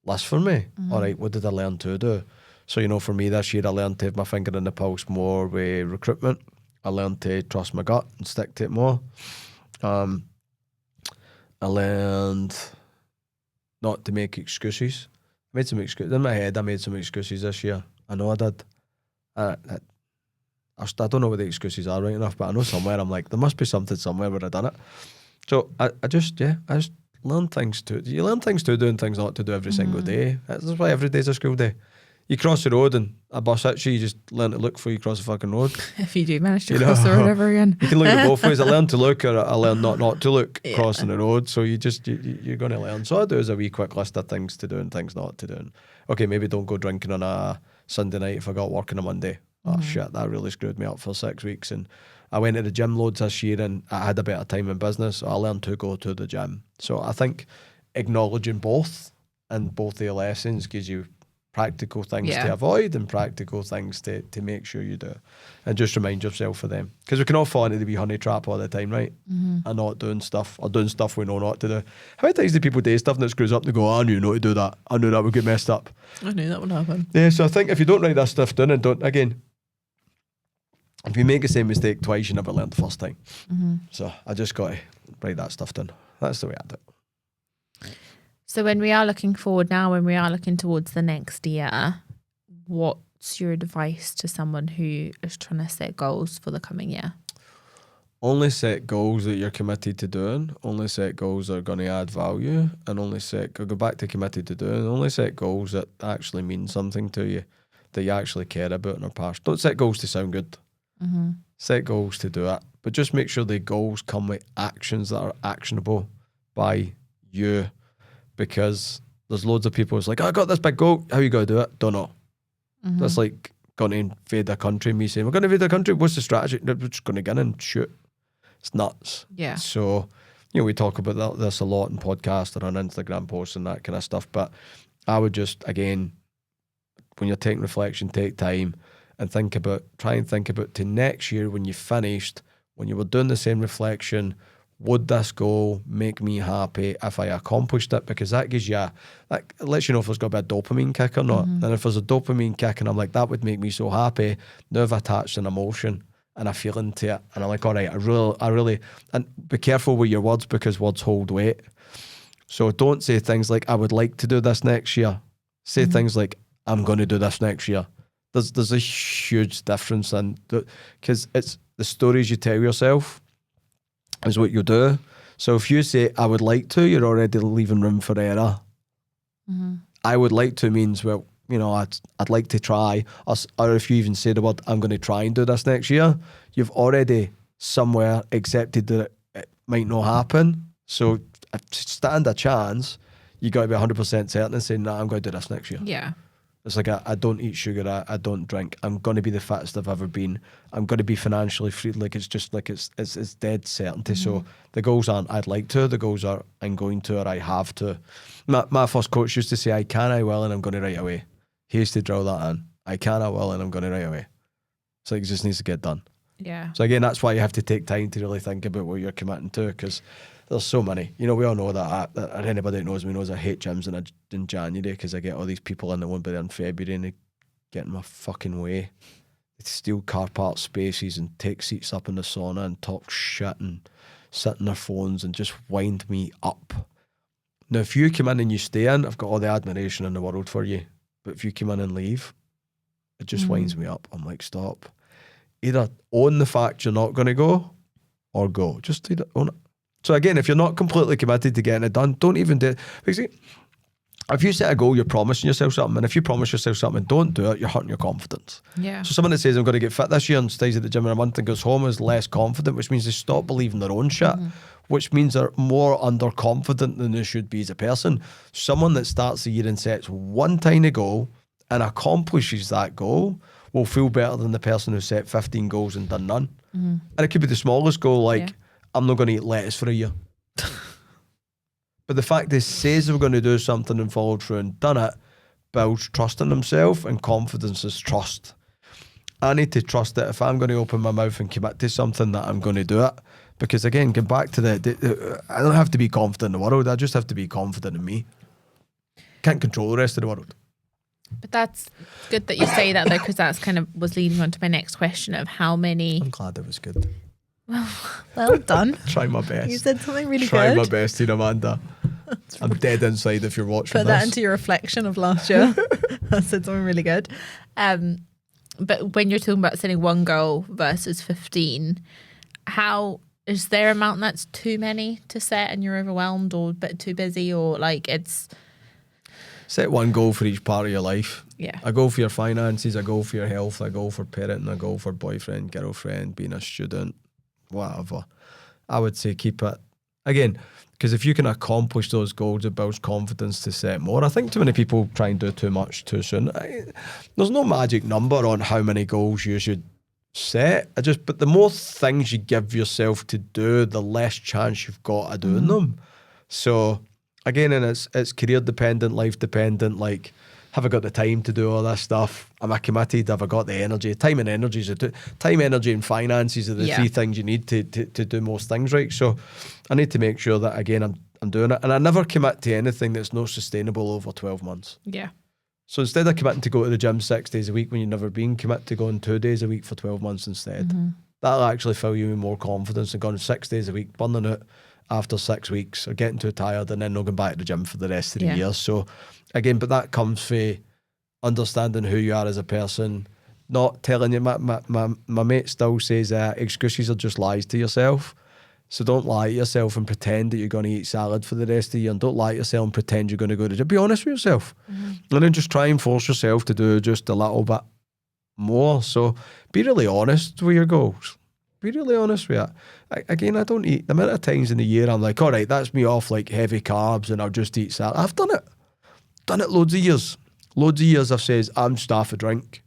list for me. All right, what did I learn to do? So, for me this year, I learned to have my finger in the pulse more with recruitment. I learned to trust my gut and stick to it more. I learned not to make excuses. I made some excuses. In my head, I made some excuses this year. I know I did. I don't know what the excuses are right enough, but I know somewhere I'm like, there must be something somewhere where I done it. So I just learn things to. You learn things to do and things not to do every single day. That's why every day's a school day. You cross the road and a bus hits you, you just learn to look before you cross the fucking road. If you do manage to cross the road ever again. You can look at both ways. I learned to look, or I learned not to look Yeah. crossing the road. So you're going to learn. So I do is a wee quick list of things to do and things not to do. And okay, maybe don't go drinking on a Sunday night if I got work on a Monday. Oh shit, that really screwed me up for 6 weeks. And I went to the gym loads this year and I had a better time in business. So I learned to go to the gym. So I think acknowledging both and both the lessons gives you practical things to avoid and practical things to make sure you do. And just remind yourself of them. Because we can all fall into the wee honey trap all the time, right? And not doing stuff, or doing stuff we know not to do. How many times do people do stuff and it screws up and they go, I knew not to do that. I knew that would get messed up. I knew that would happen. Yeah, so I think if you don't write that stuff down and don't, again, if you make the same mistake twice, you never learn the first time. So I just got to write that stuff down. That's the way I do it. So when we are looking forward now, when we are looking towards the next year, what's your advice to someone who is trying to set goals for the coming year? Only set goals that you're committed to doing. Only set goals that are going to add value. And go back to committed to doing. Only set goals that actually mean something to you, that you actually care about and are passionate. Don't set goals to sound good. Set goals to do it. But just make sure the goals come with actions that are actionable by you. Because there's loads of people who's like, I got this big goal. How you going to do it? Don't know. That's like going to invade a country. Me saying, we're going to invade a country. What's the strategy? We're just going to get in and shoot. It's nuts. Yeah. So, we talk about this a lot in podcasts or on Instagram posts and that kind of stuff. But I would just, again, when you're taking reflection, take time and try and think about to next year when you finished, when you were doing the same reflection, would this goal make me happy if I accomplished it? Because that gives you that lets you know if there's got to be a dopamine kick or not. And if there's a dopamine kick and I'm like, that would make me so happy, now I've attached an emotion and a feeling to it. And I'm like, all right, I really, and be careful with your words because words hold weight. So don't say things like, I would like to do this next year. Say things like, I'm going to do this next year. There's a huge difference in because it's the stories you tell yourself is what you do. So if you say, I would like to, you're already leaving room for error. I would like to means, well, I'd like to try. Or if you even say the word, I'm going to try and do this next year, you've already somewhere accepted that it might not happen. So to stand a chance, you got to be 100% certain and say, nah, I'm going to do this next year. Yeah. It's like, I don't eat sugar, I don't drink. I'm going to be the fattest I've ever been. I'm going to be financially free. Like, it's just like, it's dead certainty. So the goals aren't, I'd like to. The goals are, I'm going to, or I have to. My first coach used to say, I can, I will, and I'm going to right away. He used to drill that in. I can, I will, and I'm going to right away. So it just needs to get done. Yeah. So again, that's why you have to take time to really think about what you're committing to, because there's so many. We all know that. Anybody that knows me knows I hate gyms in January because I get all these people in that won't be there in February and they get in my fucking way. They steal car park spaces and take seats up in the sauna and talk shit and sit on their phones and just wind me up. Now, if you come in and you stay in, I've got all the admiration in the world for you. But if you come in and leave, it just winds me up. I'm like, stop. Either own the fact you're not going to go or go. Just either own it. So again, if you're not completely committed to getting it done, don't even do it. Because if you set a goal, you're promising yourself something. And if you promise yourself something and don't do it, you're hurting your confidence. Yeah. So someone that says, I'm going to get fit this year and stays at the gym in a month and goes home is less confident, which means they stop believing their own shit, which means they're more underconfident than they should be as a person. Someone that starts the year and sets one tiny goal and accomplishes that goal will feel better than the person who set 15 goals and done none. And it could be the smallest goal, like, I'm not going to eat lettuce for a year. But the fact they says they're going to do something and followed through and done it builds trust in themselves, and confidence is trust. I need to trust that if I'm going to open my mouth and commit to something, that I'm going to do it. Because again, get back to I don't have to be confident in the world. I just have to be confident in me. Can't control the rest of the world. But that's good that you say that, though, because that's kind of was leading on to my next question of how many. I'm glad it was good. Well done. Try my best. You said something really Try good. my best, Amanda. I'm dead inside if you're watching Put this. that into your reflection of last year. I said something really good. But when you're talking about setting one goal versus 15, how is there an amount that's too many to set and you're overwhelmed or a bit too busy, or like it's... Set one goal for each part of your life. Yeah. I go for your finances, I go for your health, I go for parenting, I go for boyfriend, girlfriend, being a student, whatever. I would say keep it. Again, because if you can accomplish those goals, it builds confidence to set more. I think too many people try and do too much too soon. There's no magic number on how many goals you should set. But the more things you give yourself to do, the less chance you've got of doing them. So again, and it's career dependent, life dependent. Like, have I got the time to do all this stuff? Am I committed? Have I got the energy? Time and energy time, energy, and finances are the three things you need to do most things, right? So I need to make sure that again I'm doing it, and I never commit to anything that's not sustainable over 12 months. Yeah. So instead of committing to go to the gym 6 days a week when you've never been, commit to going 2 days a week for 12 months instead. That'll actually fill you with more confidence than going 6 days a week, burning out after 6 weeks or getting too tired and then not going back to the gym for the rest of the year. So again, but that comes from understanding who you are as a person, not telling you. My mate still says excuses are just lies to yourself. So don't lie to yourself and pretend that you're going to eat salad for the rest of the year, and don't lie to yourself and pretend you're going to go to the gym. Be honest with yourself. And then just try and force yourself to do just a little bit more. So be really honest with your goals. Be really honest with it. Again, I don't eat. The amount of times in the year I'm like, all right, that's me off like heavy carbs and I'll just eat salad. I've done it. Done it loads of years. Loads of years I've said, I'm just half a drink.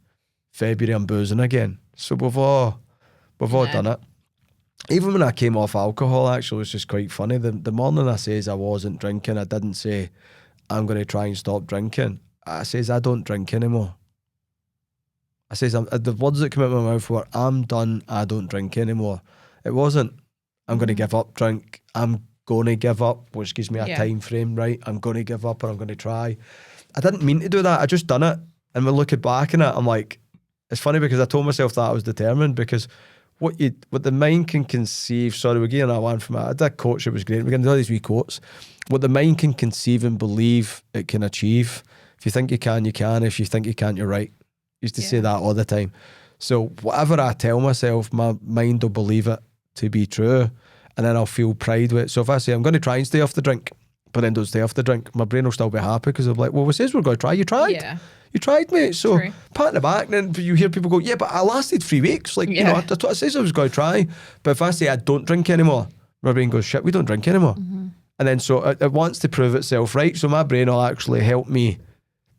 February I'm boozing again. So we've all done it. Even when I came off alcohol, actually, it's just quite funny. The morning I says I wasn't drinking, I didn't say, I'm going to try and stop drinking. I says, I don't drink anymore. I says, the words that come out of my mouth were, I'm done, I don't drink anymore. It wasn't, I'm going to give up drink. I'm going to give up, which gives me a time frame, right? I'm going to give up or I'm going to try. I didn't mean to do that. I just done it. And when looking back on it, I'm like, it's funny because I told myself that I was determined, because what the mind can conceive, sorry, we're getting that one from I did a coach, it was great. We're going to do these wee quotes. What the mind can conceive and believe, it can achieve. If you think you can, you can. If you think you can't, you're right. I used to say that all the time. So whatever I tell myself, my mind will believe it to be true, and then I'll feel pride with it. So if I say I'm going to try and stay off the drink, but then don't stay off the drink, my brain will still be happy because I'm like, well, we says we're going to try. You tried. Yeah. You tried, mate. So pat in the back, and then you hear people go, yeah, but I lasted 3 weeks. Like, you know, that's what I says I was going to try. But if I say I don't drink anymore, my brain goes, shit, we don't drink anymore. And then so it wants to prove itself right. So my brain will actually help me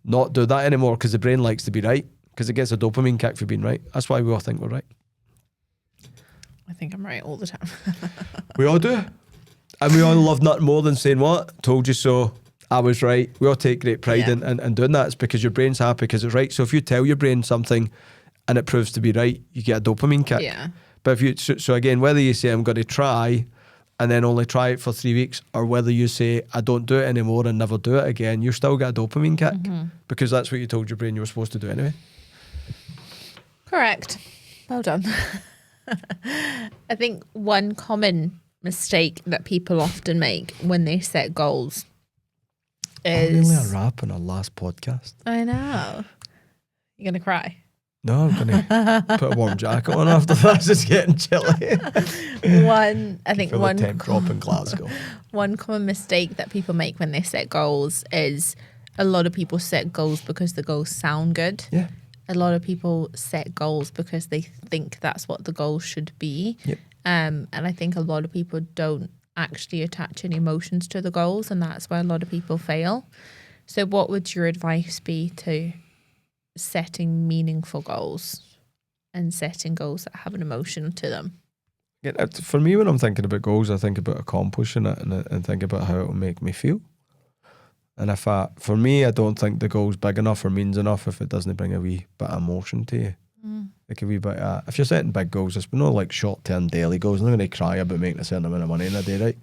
not do that anymore, because the brain likes to be right, because it gets a dopamine kick for being right. That's why we all think we're right. I think I'm right all the time. We all do. And we all love nothing more than saying, what? Told you so. I was right. We all take great pride in doing that. It's because your brain's happy because it's right. So if you tell your brain something and it proves to be right, you get a dopamine kick. Yeah. But if you, so again, whether you say I'm going to try and then only try it for 3 weeks, or whether you say I don't do it anymore and never do it again, you still get a dopamine kick because that's what you told your brain you were supposed to do anyway. Correct. Well done. I think one common mistake that people often make when they set goals is... nearly a wrap on our last podcast. I know. You're going to cry? No, I'm going to put a warm jacket on after that. It's getting chilly. One temp drop in Glasgow. One common mistake that people make when they set goals is a lot of people set goals because the goals sound good. Yeah. A lot of people set goals because they think that's what the goal should be. Yep. And I think a lot of people don't actually attach any emotions to the goals, and that's why a lot of people fail. So what would your advice be to setting meaningful goals and setting goals that have an emotion to them? For me, when I'm thinking about goals, I think about accomplishing it and think about how it will make me feel. And for me, I don't think the goal's big enough or means enough if it doesn't bring a wee bit of emotion to you. Like a wee bit of, if you're setting big goals, it's not like short-term daily goals. I'm not going to cry about making a certain amount of money in a day, right?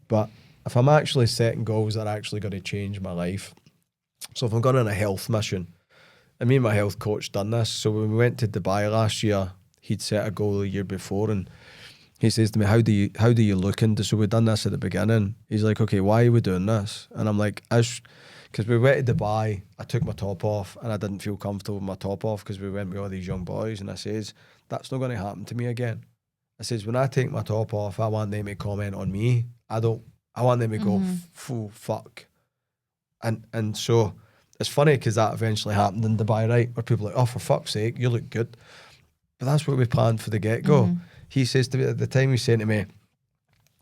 But if I'm actually setting goals that are actually going to change my life, so if I'm going on a health mission, and me and my health coach done this, so when we went to Dubai last year, he'd set a goal the year before, and he says to me, how do you look into, so we've done this at the beginning. He's like, okay, why are we doing this? And I'm like, because we went to Dubai, I took my top off and I didn't feel comfortable with my top off because we went with all these young boys, and I says, that's not going to happen to me again. I says, when I take my top off, I want them to comment on me. I want them to go, full fuck. And so it's funny because that eventually happened in Dubai, right? Where people are like, oh, for fuck's sake, you look good. But that's what we planned for the get-go. He says to me at the time, he's saying to me,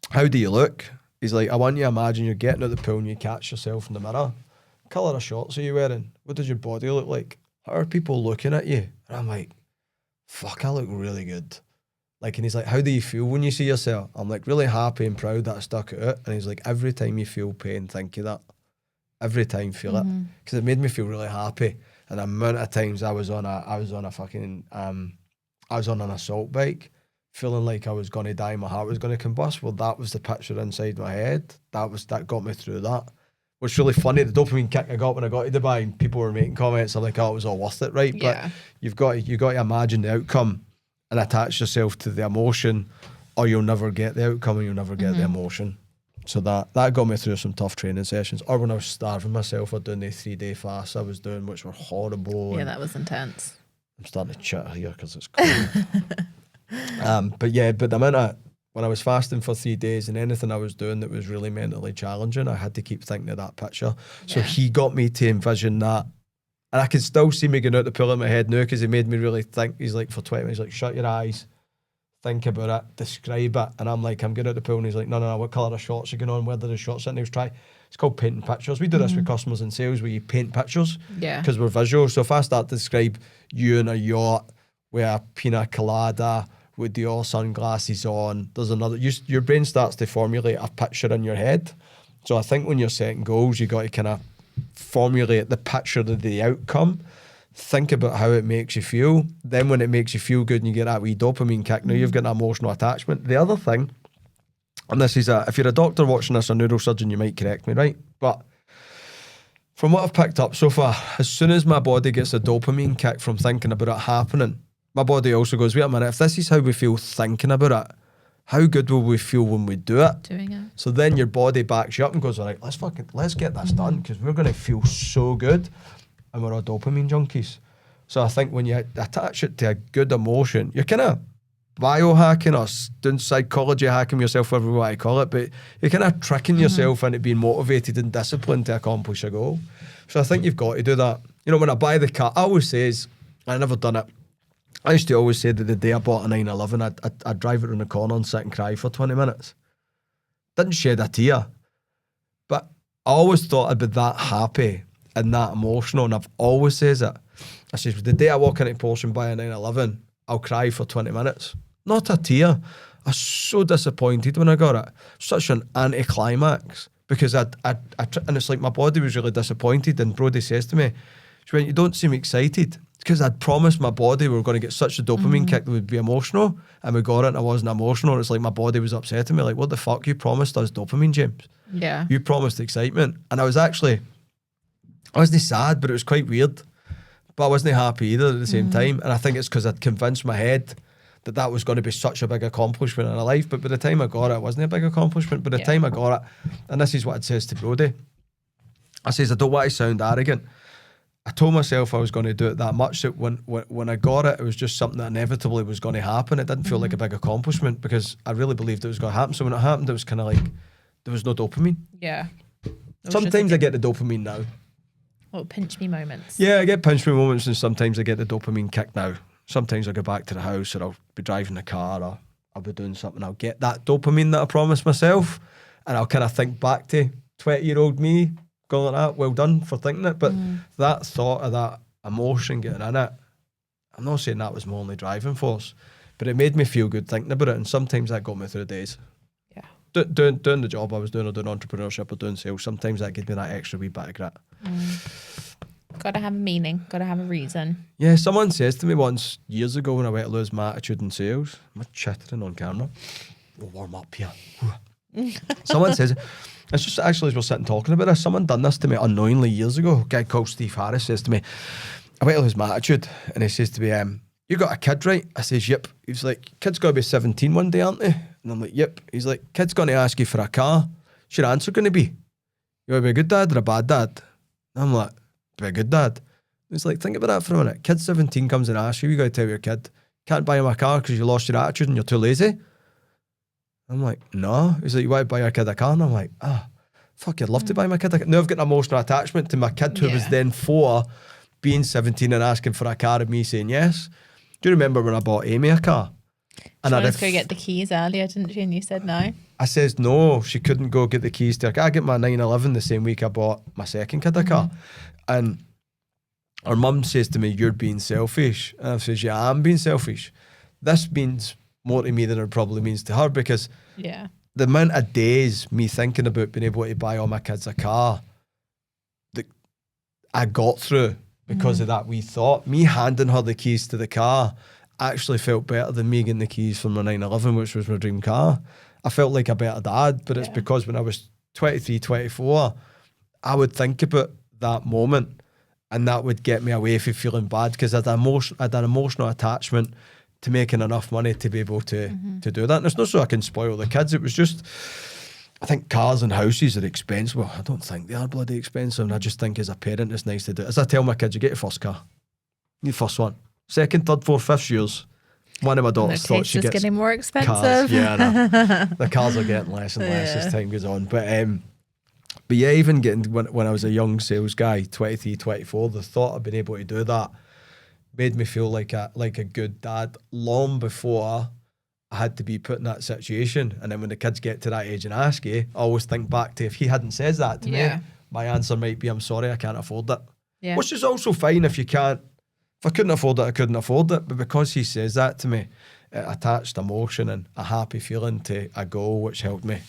how do you look? He's like, I want you to imagine you're getting out of the pool and you catch yourself in the mirror. Colour of shorts are you wearing? What does your body look like? How are people looking at you? And I'm like, fuck, I look really good. Like, and he's like, how do you feel when you see yourself? I'm like, really happy and proud that I stuck it out. And he's like, every time you feel pain, think of that. Every time feel it. Because it made me feel really happy. And the amount of times I was on an assault bike, feeling like I was going to die, my heart was going to combust. Well, that was the picture inside my head. That got me through that. Which really funny, the dopamine kick I got when I got to Dubai, and people were making comments, I'm like, oh, it was all worth it, right? Yeah. But you've got to imagine the outcome and attach yourself to the emotion, or you'll never get the outcome and you'll never get the emotion. So that got me through some tough training sessions. Or when I was starving myself or doing the 3-day fasts I was doing, which were horrible. Yeah, that was intense. I'm starting to chat here because it's cold. But the amount of, when I was fasting for 3 days and anything I was doing that was really mentally challenging, I had to keep thinking of that picture. So he got me to envision that. And I can still see me going out the pool in my head now because he made me really think. He's like, for 20 minutes, like, shut your eyes, think about it, describe it. And I'm like, I'm going out the pool. And he's like, no, what colour of shorts are going on? Where do the shorts sit? And he was trying, it's called painting pictures. We do this with customers in sales where you paint pictures. Yeah. Because we're visual. So if I start to describe you in a yacht with a pina colada, with your sunglasses on, there's another, your brain starts to formulate a picture in your head. So I think when you're setting goals, you got to kind of formulate the picture of the outcome, think about how it makes you feel. Then when it makes you feel good and you get that wee dopamine kick, now you've got an emotional attachment. The other thing, and this is if you're a doctor watching this, or neurosurgeon, you might correct me, right? But from what I've picked up so far, as soon as my body gets a dopamine kick from thinking about it happening, my body also goes, wait a minute, if this is how we feel thinking about it, how good will we feel when we do it? Doing it. So then your body backs you up and goes, all right, let's get this done because we're going to feel so good. And we're all dopamine junkies. So I think when you attach it to a good emotion, you're kind of biohacking or doing psychology hacking yourself, whatever you want to call it, but you're kind of tricking yourself into being motivated and disciplined to accomplish a goal. So I think you've got to do that. You know, when I buy the car, I always says, I never done it. I used to always say that the day I bought a 911, I'd drive it around the corner and sit and cry for 20 minutes. Didn't shed a tear. But I always thought I'd be that happy and that emotional, and I've always says it. I says, the day I walk into Porsche and buy a 911, I'll cry for 20 minutes. Not a tear. I was so disappointed when I got it. Such an anticlimax. Because and it's like my body was really disappointed, and Brodie says to me, she went, you don't seem excited. Because I'd promised my body we were going to get such a dopamine kick that would be emotional, and we got it and I wasn't emotional. It's like my body was upsetting me, like, what the fuck, you promised us dopamine, James. Yeah. You promised excitement. And I wasn't sad, but it was quite weird. But I wasn't happy either at the same time. And I think it's because I'd convinced my head that was going to be such a big accomplishment in my life. But by the time I got it, it wasn't a big accomplishment. By the time I got it, and this is what I'd says to Brodie, I says, I don't want to sound arrogant. I told myself I was going to do it that much that when I got it, it was just something that inevitably was going to happen. It didn't feel like a big accomplishment because I really believed it was going to happen. So when it happened, it was kind of like there was no dopamine. Yeah. Sometimes I get the dopamine now. Little pinch me moments. Yeah, I get pinch me moments, and sometimes I get the dopamine kick now. Sometimes I go back to the house, or I'll be driving the car, or I'll be doing something. I'll get that dopamine that I promised myself, and I'll kind of think back to 20-year-old me, going like that, well done for thinking it. But that thought of that emotion getting in it, I'm not saying that was my only driving force, but it made me feel good thinking about it, and sometimes that got me through the days. Yeah. Doing the job I was doing, or doing entrepreneurship, or doing sales, sometimes that gave me that extra wee bit of grit. Got to have a meaning, got to have a reason. Yeah, someone says to me once, years ago, when I went to lose my attitude in sales, I'm chattering on camera, we'll warm up here. Someone says, it's just actually as we're sitting talking about this, someone done this to me unknowingly years ago. A guy called Steve Harris says to me, I went to lose my attitude, and he says to me, you got a kid, right? I says, yep. He's like, kid's got to be 17 one day, aren't they? And I'm like, yep. He's like, kid's going to ask you for a car. What's your answer going to be? You want to be a good dad or a bad dad? And I'm like, be a good dad. He's like, think about that for a minute. Kid 17 comes and asks you got to tell your kid, can't buy him a car because you lost your attitude and you're too lazy. I'm like, no. He's like, you want to buy your kid a car? And I'm like, fuck, I'd love to buy my kid a car. Now I've got an emotional attachment to my kid who was then 4, being 17 and asking for a car and me saying yes. Do you remember when I bought Amy a car? And I was going to get the keys earlier, didn't she? And you said no. I says no, she couldn't go get the keys to her car. I get my 911 the same week I bought my second kid a car. And her mum says to me, you're being selfish. And I says, yeah, I'm being selfish. This means more to me than it probably means to her, because the amount of days me thinking about being able to buy all my kids a car that I got through because of that wee thought, me handing her the keys to the car actually felt better than me getting the keys from my 911, which was my dream car. I felt like a better dad, but it's because when I was 23, 24, I would think about that moment and that would get me away from feeling bad, because I had an emotional attachment to making enough money to be able to do that. And it's not so I can spoil the kids. It was just, I think cars and houses are expensive. Well, I don't think they are bloody expensive. And I just think as a parent, it's nice to do it. As I tell my kids, you get your first car. You first one. Second, third, fourth, fifth years. One of my daughters thought she gets getting more expensive. Cars. Yeah, the cars are getting less and less as time goes on. But yeah, even getting when I was a young sales guy, 23, 24, the thought of being able to do that made me feel like a good dad long before I had to be put in that situation. And then when the kids get to that age and ask you, I always think back to if he hadn't said that to me, my answer might be, I'm sorry, I can't afford it. Yeah. Which is also fine if you can't. If I couldn't afford it, I couldn't afford it. But because he says that to me, it attached emotion and a happy feeling to a goal, which helped me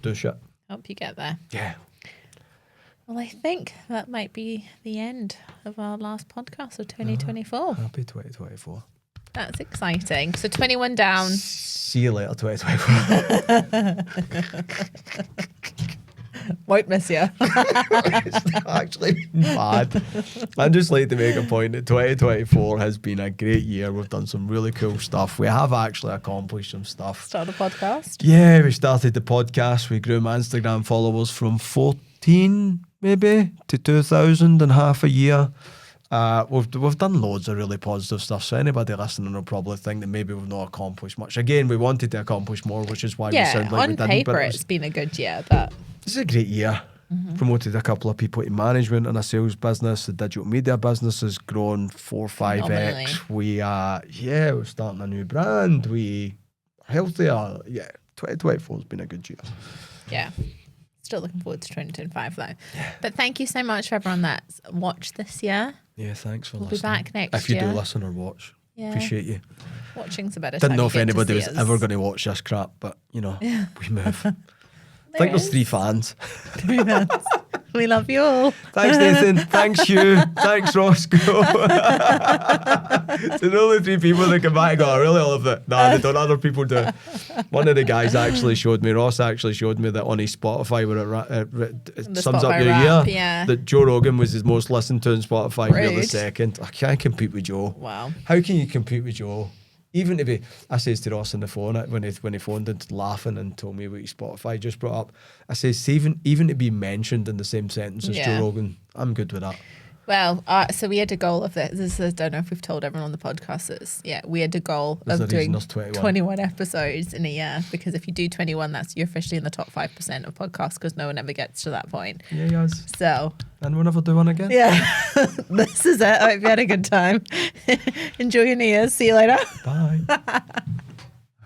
do shit. Help you get there. Yeah. Well, I think that might be the end of our last podcast of 2024. Happy 2024. That's exciting. So 21 down. See you later, 2024. Won't miss you. It's actually bad. I'd just like to make a point that 2024 has been a great year. We've done some really cool stuff. We have actually accomplished some stuff. Start a podcast? Yeah, we started the podcast. We grew my Instagram followers from 14 maybe to 2,000 in half a year. We've done loads of really positive stuff, so anybody listening will probably think that maybe we've not accomplished much. Again, we wanted to accomplish more, which is why we sound like we didn't. On paper, it's been a good year, but it's a great year. Promoted a couple of people to management in a sales business. The digital media business has grown 4 or 5x. We're starting a new brand. We are healthier. Yeah, 2024 has been a good year. Yeah. Still looking forward to 2025 though. Yeah. But thank you so much for everyone that's watched this year. Yeah, thanks for listening. We'll be back next year. If you do listen or watch. Yeah. Appreciate you. Watching's a better Didn't time know if anybody was ever going to watch this crap, but we move. I think there's 3 fans. 3 fans. We love you all. Thanks, Nathan. Thanks, Hugh. Thanks, Roscoe. So the only 3 people that come back and go, I really love it. No, they don't. Other people do. One of the guys actually showed me, Ross actually showed me that on his Spotify, where it sums up your year, that Joe Rogan was his most listened to on Spotify. Rude. You're the second. I can't compete with Joe. Wow. How can you compete with Joe? Even to be, I says to Ross on the phone when he phoned in laughing and told me what his Spotify just brought up, I says even to be mentioned in the same sentence as Joe Rogan, I'm good with that. Well, so we had a goal of this. I don't know if we've told everyone on the podcast. We had a goal of doing 21 episodes in a year, because if you do 21, you're officially in the top 5% of podcasts, because no one ever gets to that point. Yeah, yes. So. And we'll never do one again. Yeah. This is it. I hope you had a good time. Enjoy your New Year's. See you later. Bye.